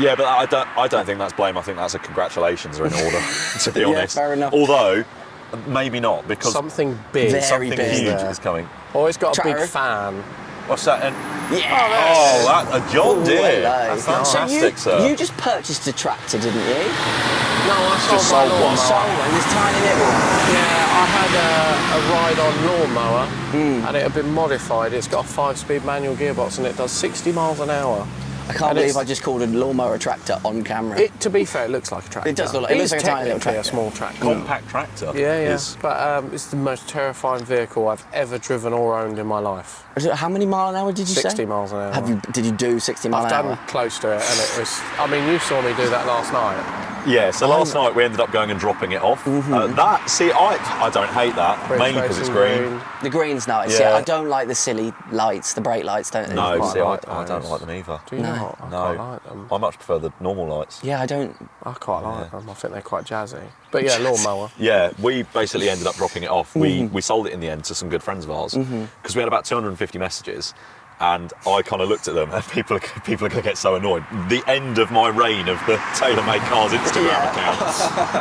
B: Yeah, but I don't think that's blame. I think that's a congratulations are in order, to be honest.
C: Fair enough.
B: Although, maybe not, because
A: Something big.
B: something
C: big
B: huge
A: there.
B: is coming.
A: Always got a big
C: Tractor.
A: fan.
B: What's that?
C: Yeah.
B: A John Deere.
C: Hello.
B: That's fantastic, sir.
C: You just purchased a tractor, didn't you?
A: No, I
B: Just
A: sold
B: sold
A: my
B: one.
A: lawnmower.
C: Sold one, this tiny little one.
A: Yeah, I had a ride-on lawnmower, and it had been modified. It's got a 5-speed manual gearbox, and it does 60 miles an hour.
C: I can't believe I just called a lawnmower a tractor on camera.
A: To be fair, it looks like a tractor.
C: It does look like- it looks like a tiny little
A: technically
C: tractor.
A: a small tractor.
B: Compact tractor.
A: Yeah. But it's the most terrifying vehicle I've ever driven or owned in my life.
C: How many mile an hour did you say?
A: 60 miles an hour.
C: Did you do 60 mile
A: I've
C: an
A: done
C: hour?
A: close to it, and it was. I mean, you saw me do that last night.
B: Yeah, so last night we ended up going and dropping it off. I don't hate that, mainly because it's green.
C: The green's nice,
B: Yeah.
C: I don't like the silly lights, the brake lights, don't they?
B: No,
A: quite
B: see,
A: like
B: I don't
A: those.
B: like them either.
A: Do you not? I quite like them.
B: I much prefer the normal lights.
C: Yeah, I don't.
A: I quite like them. I think they're quite jazzy. But yeah, lawnmower.
B: Yeah, we basically ended up dropping it off. We sold it in the end to some good friends of ours because we had about 250 messages. And I kind of looked at them, and people are going to get so annoyed. The end of my reign of the TaylorMade Cars Instagram account.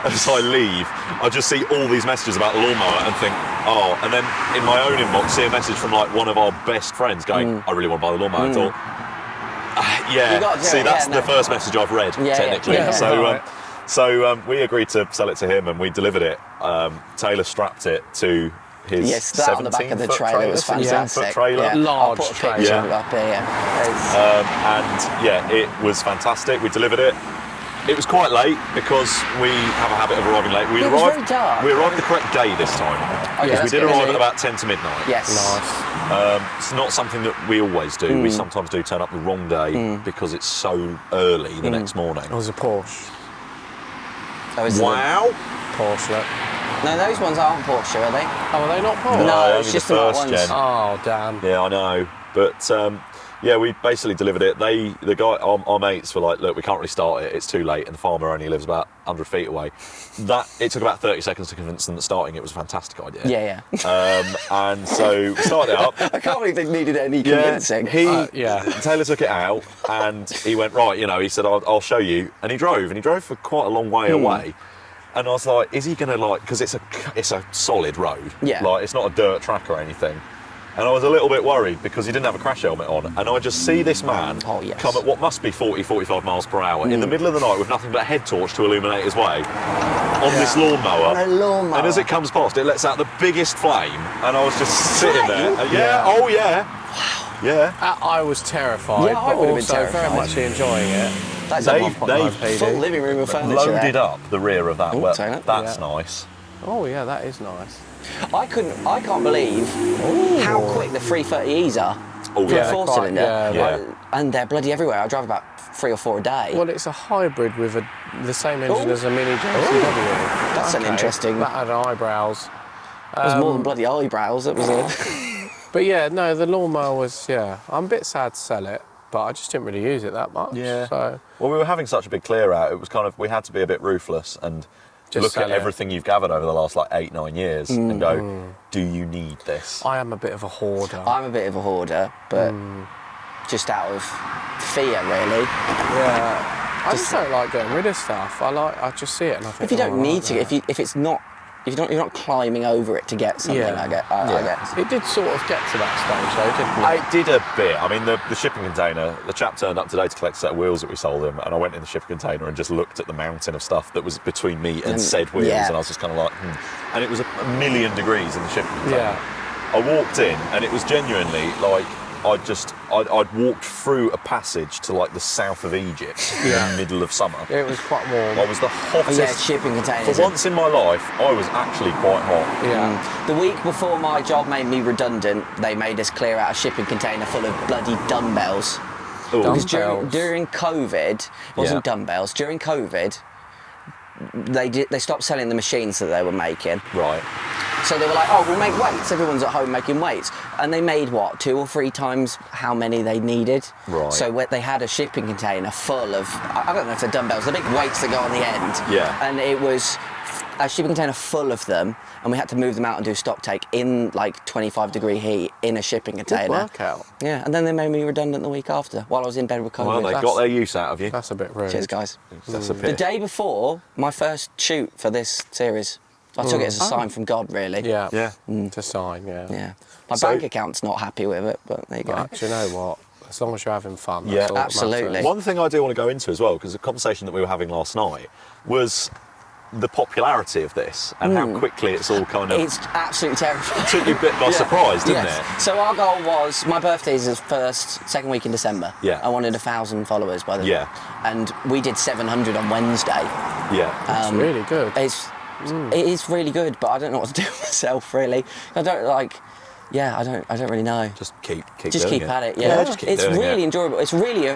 B: As I leave, I just see all these messages about the lawnmower and think, oh. And then in my own inbox, see a message from like one of our best friends going, I really want to buy the lawnmower. I thought, that's the first message I've read, technically.
A: Yeah.
B: So we agreed to sell it to him, and we delivered it. Taylor strapped it to his
C: that on the back of the trailer was fantastic.
B: Trailer.
C: Yeah.
A: Large
C: I'll put a
A: trailer.
C: picture of it up here.
B: It was fantastic. We delivered it. It was quite late because we have a habit of arriving late.
C: It was very dark.
B: We arrived the correct day this time.
C: Okay,
B: we did arrive at about 10 to midnight.
C: Yes.
A: Nice.
B: It's not something that we always do. We sometimes do turn up the wrong day because it's so early the next morning.
A: It was a Porsche.
B: Wow.
A: Porsche, look.
C: No, those ones aren't Porsche, are they?
A: Oh, are they not Porsche?
C: No,
B: only
C: it's
B: the
C: just the right
B: first
C: ones.
B: gen.
A: Oh, damn.
B: Yeah, I know. But we basically delivered it. The guy, our mates were like, look, we can't really start it. It's too late, and the farmer only lives about 100 feet away. It took about 30 seconds to convince them that starting it was a fantastic idea.
C: Yeah.
B: And so we started it up.
C: I can't believe they needed any convincing.
B: Taylor took it out, and he went, right, he said, I'll show you. And he drove for quite a long way away. And I was like, is he gonna because it's a solid road.
C: Yeah.
B: Like, it's not a dirt track or anything. And I was a little bit worried because he didn't have a crash helmet on. And I just see this man come at what must be 40, 45 miles per hour in the middle of the night with nothing but a head torch to illuminate his way on this lawnmower.
C: On a lawnmower.
B: And as it comes past, it lets out the biggest flame. And I was just sitting there. Yeah. Yeah.
A: I was terrified,
C: Yeah, I
A: but
C: would have been
A: also very
C: terrified.
A: much enjoying it.
C: That's
B: They've-
C: a 1.9
B: they've
C: full living room of furniture.
B: Loaded
C: there.
B: up the rear of that.
C: Ooh,
B: Well,
C: turn it.
B: that's
A: Yeah.
B: nice.
A: Oh yeah, that is nice.
C: I can't believe how quick the 330Es are.
B: Oh,
C: for
B: yeah,
C: a
A: they're
C: four
A: quite-
C: cylinder.
B: yeah.
C: And they're bloody everywhere. I drive about 3 or 4 a day.
A: Well, it's a hybrid with the same engine
C: Ooh.
A: as a Mini JCW.
C: That's an interesting-
A: That had eyebrows.
C: It was more than bloody eyebrows. It was a.
A: But yeah, no, the lawnmower was, yeah. I'm a bit sad to sell it, but I just didn't really use it that much.
B: Yeah.
A: So
B: Well, we were having such a big clear out. It was kind of, we had to be a bit ruthless and
A: Just
B: look at
A: sell it.
B: everything you've gathered over the last like 8-9 years and go, do you need this?
A: I am a bit of a hoarder.
C: I'm a bit of a hoarder, but just out of fear, really.
A: Yeah. I just don't like getting rid of stuff. I just see it and I think.
C: If you don't
A: oh, I
C: need
A: like
C: to,
A: that.
C: if it's not, if you're not climbing over it to get something,
A: Yeah.
C: I get.
A: It did sort of get to that stage though, didn't it?
B: I did a bit. I mean, the shipping container, the chap turned up today to collect a set of wheels that we sold him, and I went in the shipping container and just looked at the mountain of stuff that was between me and said wheels,
C: yeah.
B: and I was just kind of like, And it was a million degrees in the shipping container.
A: Yeah.
B: I walked in, and it was genuinely like, I'd walked through a passage to like the south of Egypt in the middle of summer.
A: It was quite warm.
B: I was the hottest.
C: Yeah, shipping containers.
B: For once in my life, I was actually quite hot.
A: Yeah.
C: The week before my job made me redundant, they made us clear out a shipping container full of bloody dumbbells.
B: Ooh.
C: Because
A: Dumbbells.
C: during COVID, it wasn't dumbbells. During COVID, they stopped selling the machines that they were making.
B: Right.
C: So they were like, oh, we'll make weights. Everyone's at home making weights. And they made, 2 or 3 times how many they needed.
B: Right.
C: So they had a shipping container full of, I don't know if they're dumbbells, the big weights that go on the end.
B: Yeah.
C: And it was a shipping container full of them. And we had to move them out and do stock take in like 25-degree heat in a shipping
A: Good
C: container.
A: workout.
C: Yeah, and then they made me redundant the week after while I was in bed with COVID.
B: Well, they got their use out of you.
A: That's a bit rude.
C: Cheers, guys.
B: That's a
C: The
B: pity.
C: day before my first shoot for this series, I took it as a sign from God, really.
A: Yeah.
B: Yeah.
A: To sign, yeah.
C: Yeah. My
B: So-
C: bank account's not happy with it, but there you go.
A: But do you know what? As long as you're having fun,
B: Yeah,
A: that's all that
C: absolutely.
A: matters.
B: One thing I do want to go into as well, because the conversation that we were having last night was the popularity of this and how quickly it's all kind of
C: It's absolutely terrifying.
B: took you a bit by surprise, didn't
C: Yes.
B: it?
C: So our goal was, my birthday's the second week in December.
B: Yeah.
C: I wanted 1,000 followers by the
B: Yeah.
C: And we did 700 on Wednesday.
B: Yeah.
A: It's really good.
C: It is really good, but I don't know what to do with myself, really. I don't I don't really know.
B: Just keep
C: Just
B: doing
C: keep
B: it.
C: at it, yeah.
B: just keep
C: It's
B: doing
C: really
B: it.
C: enjoyable. It's really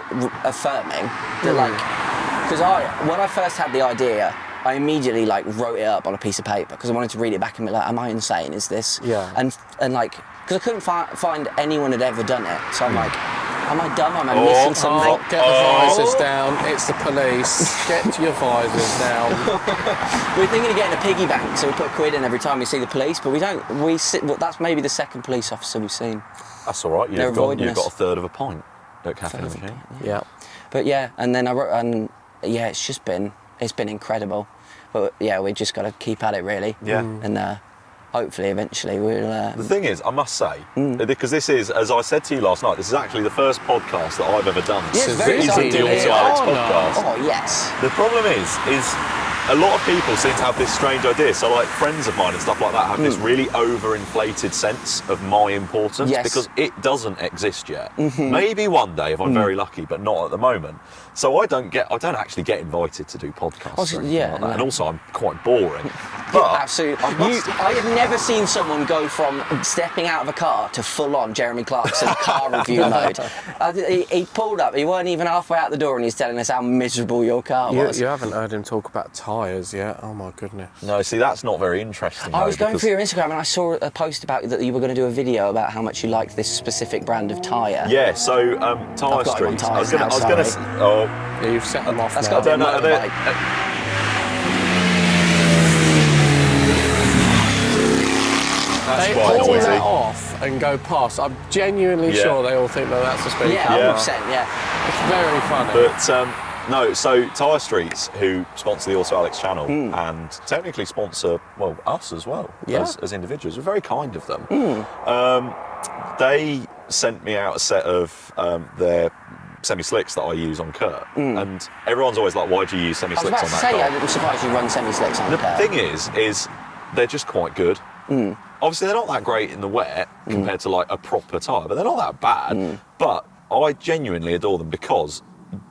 C: affirming. That, because when I first had the idea, I immediately wrote it up on a piece of paper because I wanted to read it back and be like, am I insane? Is this?
A: Yeah.
C: And because I couldn't find anyone had ever done it, so I'm like, am I dumb? Am I missing something?
A: Oh, get the visors down. It's the police. Get your visors down.
C: We're thinking of getting a piggy bank, so we put £1 in every time we see the police, but we don't. That's maybe the second police officer we've seen.
B: That's all right.
C: They're avoiding
B: You've
C: us.
B: got a third of a pint at Caffeine Machine.
A: Yeah.
C: But yeah, and then I wrote, and yeah, it's been incredible. But yeah, we just got to keep at it, really.
B: Yeah.
C: And hopefully, eventually, we'll.
B: The thing is, I must say, because this is, as I said to you last night, this is actually the first podcast that I've ever done.
C: Yeah, it's very
B: Isn't
C: exciting
B: the
C: to
B: Auto
C: hear.
B: Alex
A: Oh, no.
B: podcast.
C: Oh yes.
B: The problem is a lot of people seem to have this strange idea. So, like friends of mine and stuff like that have this really overinflated sense of my importance
C: Yes.
B: because it doesn't exist yet. Maybe one day if I'm very lucky, but not at the moment. So I don't actually get invited to do podcasts.
C: Also,
B: or anything
C: yeah,
B: like that.
C: no.
B: And also I'm quite boring. But
C: Absolutely.
B: I
C: I have never seen someone go from stepping out of a car to full-on Jeremy Clarkson car review mode. He pulled up. He weren't even halfway out the door, and he's telling us how miserable your car was.
A: You haven't heard him talk about tyres yet. Oh my goodness.
B: No, see, that's not very interesting.
C: I was
B: though,
C: going
B: because-
C: through your Instagram and I saw a post about that you were going to do a video about how much you liked this specific brand of tyre.
B: Yeah, so tyre
C: I've got him on
B: streets.
C: tyres
B: I was gonna.
C: now,
B: Oh,
A: Yeah, you've set them off
C: That's
A: now.
C: got to be a
B: don't know, are they-
C: motorbike.
B: that's
A: They
B: quite
A: pull
B: noisy.
A: that off and go past. I'm genuinely
B: Yeah.
A: sure they all think that that's a speaker.
C: Yeah,
B: Yeah.
C: 100%, yeah.
A: It's very funny.
B: But no, so Tyre Streets, who sponsor the Auto Alex channel and technically sponsor, well, us as well,
A: Yeah.
B: as individuals, we're very kind of them. They sent me out a set of their semi-slicks that I use on Kurt. And everyone's always like, why do you use
C: I was
B: semi-slicks
C: about
B: on
C: to
B: that
C: say,
B: car?
C: I'm surprised you run semi-slicks on
B: The
C: the car.
B: thing is they're just quite good. Obviously, they're not that great in the wet compared to like a proper tyre, but they're not that bad. But I genuinely adore them because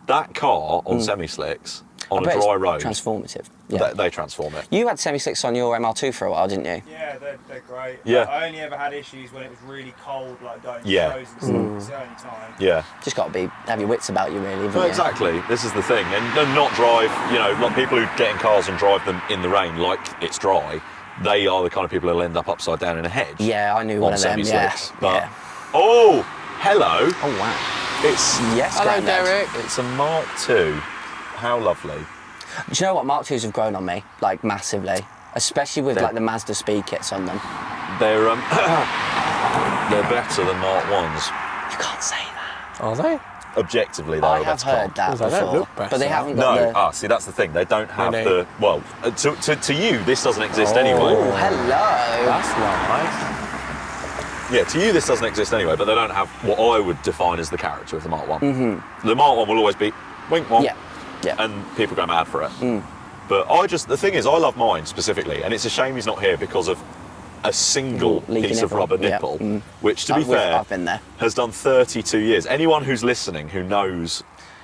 B: that car on semi-slicks on a dry road,
C: transformative. Yeah.
B: They transform it.
C: You had semi-slicks on your MR2 for a while, didn't you?
D: Yeah, they're great.
B: Yeah.
D: I only ever had issues when it was really cold, like going
B: Yeah.
D: frozen stuff. It's the only time.
B: Yeah.
C: Just got to have your wits about you, really. haven't
B: Well,
C: you?
B: exactly. This is the thing, and not drive. You know, like people who get in cars and drive them in the rain, like it's dry. They are the kind of people who'll end up upside down in a hedge.
C: Yeah, I knew one of them. Yeah.
B: But oh, hello.
C: Oh wow.
B: It's
C: Yes.
A: Hello,
C: Grandad.
A: Derek.
B: It's a Mark II. How lovely.
C: Do you know what? Mark IIs have grown on me, like massively. Especially with like the Mazda speed kits on them.
B: They're they're better than Mark Is.
C: You can't say that.
A: Are they?
B: Objectively, they're
C: I
B: a
C: have
B: better car.
C: heard that
A: Well, they don't
C: before,
A: look better.
C: but they haven't got
B: No,
C: the.
B: see, that's the thing. They don't have
A: Mini.
B: the. Well, to you, this doesn't exist
A: Oh.
B: anyway.
C: Oh, hello.
A: That's nice.
B: Yeah, to you, this doesn't exist anyway, but they don't have what I would define as the character of the Mark 1. The Mark 1 will always be wink one,
C: Yeah. Yeah.
B: and people go mad for it. But the thing is, I love mine specifically, and it's a shame he's not here because of a single
C: Leaky
B: piece of
C: nipple.
B: rubber
C: Yeah.
B: nipple, which, to be fair,
C: I've been there.
B: has done 32 years. Anyone who's listening who knows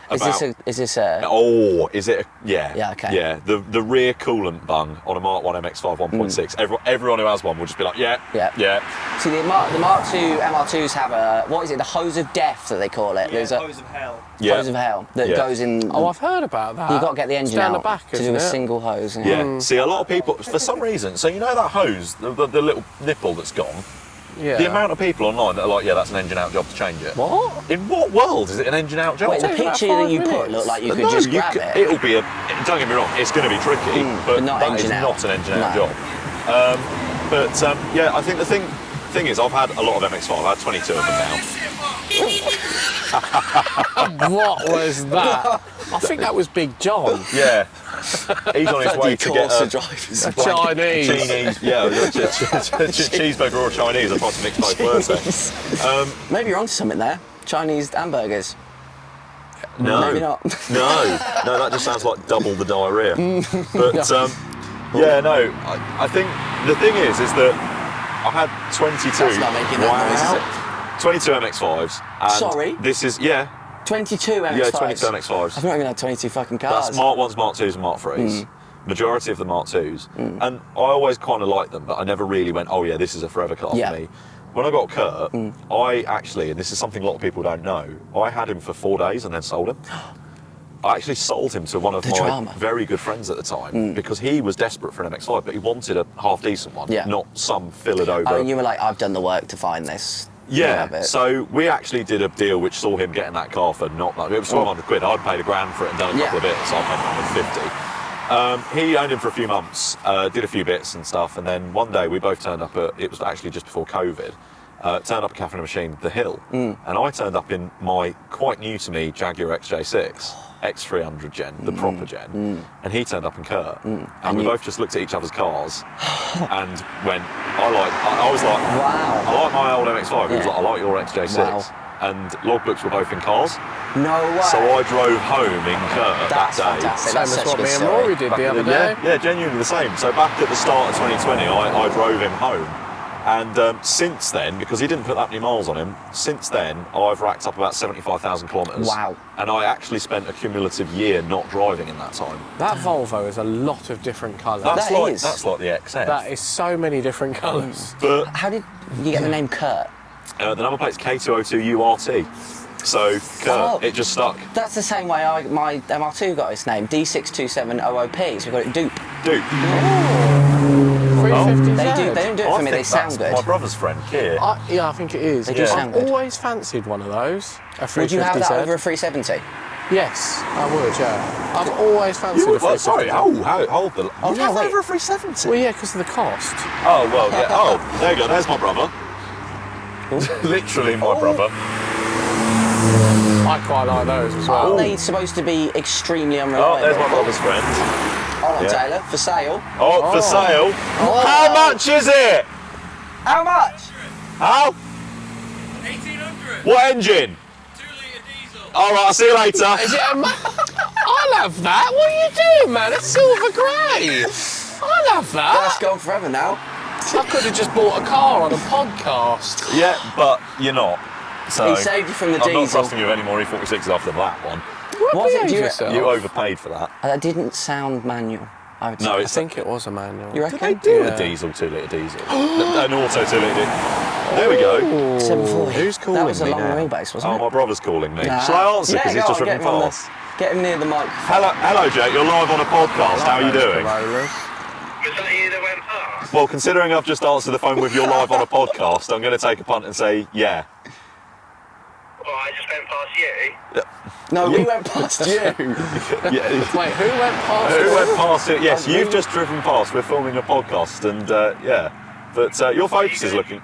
B: about...
C: Is this a?
B: Oh, is it? Yeah.
C: Yeah, okay.
B: Yeah, the rear coolant bung on a Mark 1 MX-5 1.6. Everyone who has one will just be like, yeah.
C: See, the Mark II MR2s have a, what is it? The hose of death that they call it.
D: Yeah,
C: There's a
D: hose of hell.
B: Yeah.
C: hose of hell that
B: Yeah.
C: goes in.
A: Oh, I've heard about that.
C: You've got to get the engine
A: down
C: out
A: the back,
C: to
A: isn't
C: do a
A: it?
C: single hose.
B: Yeah. See, a lot of people, for some reason, so you know that hose, the little nipple that's gone?
A: Yeah.
B: The amount of people online that are like, yeah, that's an engine out job to change it.
A: What?
B: In what world is it an engine out job?
C: Wait, the
A: Takes about
C: picture that
A: 5
C: you put
A: minutes.
C: looked like you could
B: No,
C: just grab it.
B: It'll be don't get me wrong, it's going to be tricky, but
C: but not
B: that is
C: engine out.
B: not an engine out
C: No.
B: job. Yeah, I think the thing is, I've had a lot of MX-5, I've had 22 of them now.
A: What was that? I think that was Big John.
B: Yeah. He's on his way to get a
C: drivers.
A: Chinese.
B: Yeah, cheeseburger or Chinese. I tried to mix both words there.
C: Maybe you're onto something there. Chinese hamburgers.
B: No,
C: Maybe not.
B: no, that just sounds like double the diarrhea. But yeah, no, I think the thing is that I've had 22.
C: That's not making that noise, is it?
B: 22 MX-5s. And
C: Sorry?
B: This is
C: 22 MX-5s.
B: Yeah, 22 MX-5s.
C: I've not even had 22 fucking cars.
B: That's Mark 1s, Mark 2s and Mark 3s. Majority of the Mark 2s. And I always kind of liked them, but I never really went, oh yeah, this is a forever car
C: Yeah.
B: for me. When I got Kurt, I actually, and this is something a lot of people don't know, I had him for 4 days and then sold him. I actually sold him to one of
C: The
B: my
C: drama.
B: very good friends at the time because he was desperate for an MX-5, but he wanted a half-decent one,
C: Yeah.
B: not some fillered over.
C: Oh, and you were like, I've done the work to find this.
B: Yeah,
C: Have it.
B: so we actually did a deal which saw him getting that car for not much. It was 1,200 quid. I'd paid £1,000 for it and done a couple of bits. So I paid 150. He owned him for a few months, did a few bits and stuff, and then one day we both turned up at, it was actually just before COVID, turned up at Caffeine Machine, the Hill, and I turned up in my quite new to me Jaguar XJ6. X300 gen, the proper gen, and he turned up in Kurt, and we both just looked at each other's cars and went, I was like,
C: Wow.
B: I like my old MX-5. He was
C: Yeah.
B: like, I like your XJ6.
C: Wow.
B: And logbooks were both in cars,
C: No way.
B: so I drove home in Kurt
C: That's
B: that day.
C: fantastic.
A: Same
C: That's
A: as
C: such a
A: what
C: good
A: me and
C: story.
A: Rory did
B: Back
A: the
B: in
A: other day.
B: Yeah, genuinely the same. So back at the start of 2020, I drove him home. And since then, because he didn't put that many miles on him, since then I've racked up about 75,000 kilometres.
C: Wow.
B: And I actually spent a cumulative year not driving in that time.
A: That Volvo is a lot of different colours.
B: That's
C: That
B: like
C: is.
B: that's like the XF.
A: That is so many different colours.
B: But
C: How did you get the name Kurt?
B: the number plate's K202URT. So Kurt,
C: Oh.
B: it just stuck.
C: That's the same way my MR2 got its name, D627OOP, so we got it Dupe.
B: Dude,
A: 350Z.
C: They don't do it
B: I
C: for me,
B: think
C: they sound
B: that's
C: good.
B: my brother's friend, Keir.
A: Yeah, I think it is.
C: They do
B: Yeah.
C: sound
A: I've
C: good.
A: always fancied one of those. A 350Z.
C: Would you have that over a 370?
A: Yes, I would, yeah. I've always fancied a 350Z.
B: Sorry, hold the...
C: Oh, no, wait.
B: over a 370?
A: Well, yeah, because of the cost.
B: Oh, well, yeah. Oh, there you go. There's my brother. Literally my brother.
A: I quite like those as well.
C: Aren't they supposed to be extremely
B: Oh,
C: unreliable?
B: there's my brother's friend.
C: Hold on,
B: Yeah.
C: Taylor, for sale.
B: Oh, for sale. How much is it?
C: How much?
B: How?
D: 1800.
B: What engine?
D: 2-litre diesel.
B: All right, I'll see you later.
A: Is it I'll have that. What are you doing, man? It's silver grey. I'll have
C: That's
A: that.
C: gone forever now.
A: I could have just bought a car on a podcast.
B: Yeah, but you're not. So
C: He saved you from the
B: I'm not
C: diesel.
B: trusting you with any more E46s after that one.
C: Was it? Do you,
A: yourself.
B: You overpaid for that.
C: that didn't sound manual. I would say.
B: No,
A: I
B: it's
A: think it was a manual.
C: You
B: Did
C: reckon?
B: they do
A: Yeah.
B: a diesel 2-litre diesel? An auto 2-litre. There we go.
C: 740.
B: Who's calling
C: That was a
B: me
C: long
B: now?
C: wheelbase, wasn't
B: Oh,
C: it?
B: my brother's calling me.
C: Nah.
B: Shall I answer? Because he's
C: go
B: just
C: on,
B: driven
C: get him on the-
B: past.
C: Get him near the mic.
B: Hello, Jake. You're live on a podcast. How are you doing?
D: Was that you that went past?
B: Well, considering I've just answered the phone with you're live on a podcast, I'm going to take a punt and say, yeah.
D: Well, I just went past you.
C: No, we went past you.
B: Yeah.
A: Wait, who went past?
B: Who went past it? Yes, you've just driven past. We're filming a podcast, and yeah. But your focus is looking.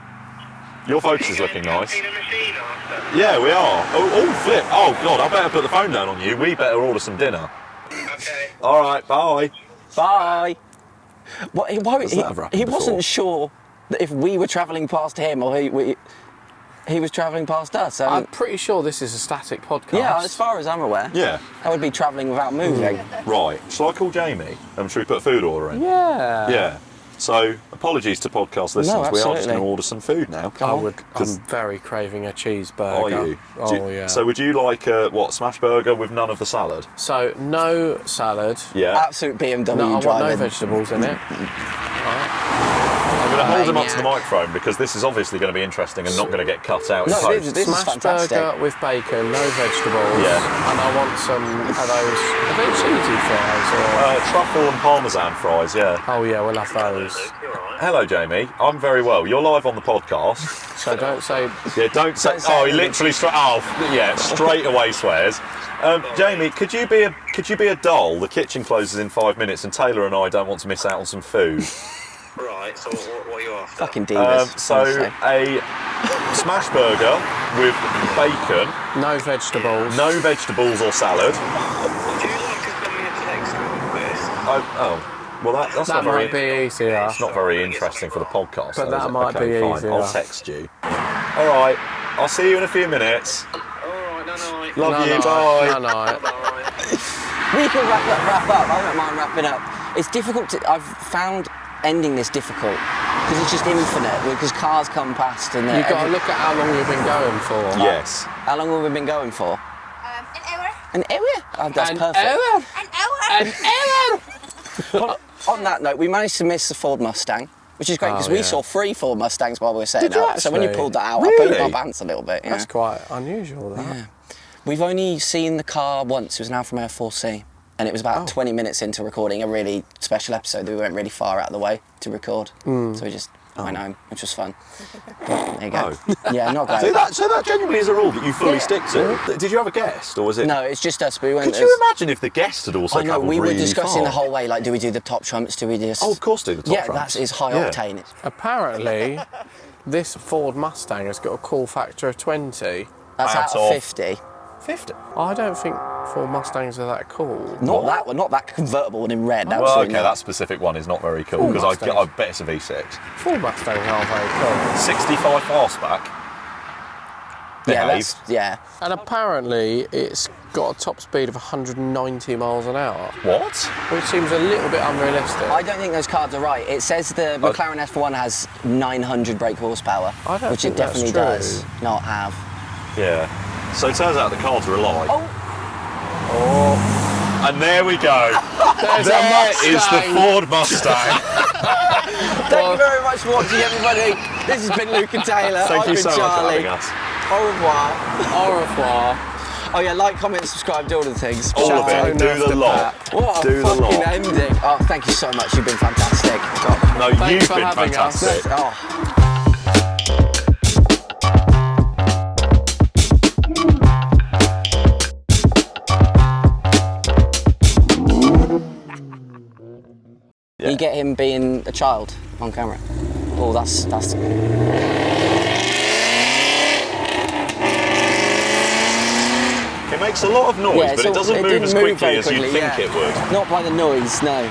B: Your focus is looking nice.
D: Caffeine Machine after.
B: Yeah, we are. Oh, flip. Oh God, I better put the phone down on you. We better order some dinner.
D: Okay.
B: All right, bye.
C: Bye. What,
B: that ever happened
C: he
B: before?
C: wasn't sure that if we were travelling past him or he was travelling past us.
A: I'm pretty sure this is a static podcast.
C: Yeah, as far as I'm aware.
B: Yeah.
C: That would be travelling without moving.
B: Right. Shall I call Jamie? Should we put a food order in?
A: Yeah.
B: Yeah. So, apologies to podcast listeners. We are just
C: absolutely.
B: going to order some food now.
A: I'm
B: 'Cause-
A: very craving a cheeseburger.
B: Are you?
A: Oh, yeah.
B: So, would you like a smash burger with none of the salad?
A: So, no salad.
B: Yeah.
C: Absolute BMW
A: No, I want no
C: driving.
A: vegetables in it.
B: I'm going to hold him up to the
C: Maniac.
B: microphone because this is obviously going to be interesting and not going to get cut out in
C: No,
B: post.
C: this is
A: Smash
C: fantastic.
A: burger with bacon, no vegetables.
B: Yeah.
A: And I want some of those. Are they cheesy fries or?
B: Truffle and parmesan fries, yeah.
A: Oh yeah, we'll have those.
D: You're alright.
B: Hello, Jamie. I'm very well. You're live on the podcast.
A: So don't say.
B: Yeah, don't say.
C: Don't say
B: Oh, he
C: anything.
B: literally straight away swears. Jamie, could you be a doll? The kitchen closes in 5 minutes, and Taylor and I don't want to miss out on some food.
D: Right, so what are you after?
C: Fucking divas.
B: So
C: honestly.
B: a smash burger with bacon,
A: No vegetables.
B: no vegetables or salad.
D: Would you like to send me a text with this?
B: Well, that's
A: That
B: not very.
A: might be easier.
B: It's not very interesting for the podcast.
A: But
B: though,
A: that
B: is it?
A: might
B: Okay,
A: be
B: fine.
A: easier.
B: I'll text you. All right. I'll see you in a few minutes.
D: Alright, no.
B: Love you.
A: No,
B: Bye.
A: no.
C: We can wrap up. I don't mind wrapping up. It's difficult to. I've found ending this difficult because it's just infinite. Because cars come past and
A: You've got to look at how long you've been going for.
B: Yes.
C: How long have we been going for?
E: An hour.
C: An hour. Oh, that's
A: An
C: perfect.
A: hour.
E: An hour.
A: An hour.
C: On that note, we managed to miss the Ford Mustang, which is great because we
A: yeah.
C: saw 3 Ford Mustangs while we were setting
A: Did you
C: up. So when you
A: actually?
C: pulled that out, I
B: Really?
C: put my pants a little bit. Yeah.
A: That's quite unusual. That.
C: Yeah. We've only seen the car once. It was an Alfa Romeo 4C. And it was about 20 minutes into recording a really special episode that we went really far out of the way to record. So we just went home, which was fun. There you go. Yeah, not great.
B: So that genuinely is a rule that you fully stick to. Did you have a guest, or was it?
C: No, it's just us. But we went.
B: Could you imagine if the guest had also
C: I know,
B: travelled
C: we were
B: really
C: discussing the
B: far?
C: whole way, like, do we do the top trumps? Do we just...
B: Oh, of course, do the top
C: Yeah,
B: trumps.
C: that is high
B: Yeah.
C: octane.
A: Apparently, this Ford Mustang has got a cool factor of 20.
C: That's
B: Out
C: out of
B: of-
C: 50.
B: 50.
A: I don't think Ford Mustangs are that cool.
C: Not that one, not that convertible one in red.
B: Well,
C: absolutely
B: okay,
C: not.
B: that specific one is not very cool
A: Ooh,
B: because
A: Mustang.
B: I bet it's a V6.
A: Ford Mustangs are very cool.
B: 65 horseback.
C: Yeah,
B: Behave.
C: yeah.
A: And apparently, it's got a top speed of 190 miles an hour,
B: What?
A: which seems a little bit unrealistic.
C: I don't think those cards are right. It says the McLaren F1 has 900 brake horsepower,
A: I don't
C: which
A: think
C: it
A: that's
C: definitely
A: true.
C: does not have.
B: Yeah. So it turns out the cards are a lie.
C: Oh,
B: And there we go.
A: There's a
B: There is the
A: Mustang.
B: Ford Mustang.
C: thank you very much for watching, everybody. This has been Luke and Taylor.
B: Thank
C: I've
B: you
C: been
B: so much for
C: Charlie.
B: having us.
C: Au revoir.
A: Au revoir.
C: Oh yeah, like, comment, subscribe, do all the things.
B: All
C: Shout
B: of
C: out.
B: it. Do the lot.
C: What a
B: Do the
C: fucking
B: lot.
C: ending. Oh, thank you so much. You've been fantastic. God.
B: No,
A: Thanks
B: you've
A: for
B: been
A: having us.
B: fantastic.
C: Oh.
B: Yeah.
C: You get him being a child on camera. Oh, that's.
B: It makes a lot of noise,
C: Yeah,
B: but it doesn't move
C: didn't
B: as quickly
C: very
B: as you'd
C: quickly,
B: think
C: yeah.
B: it would.
C: Not by the noise, no.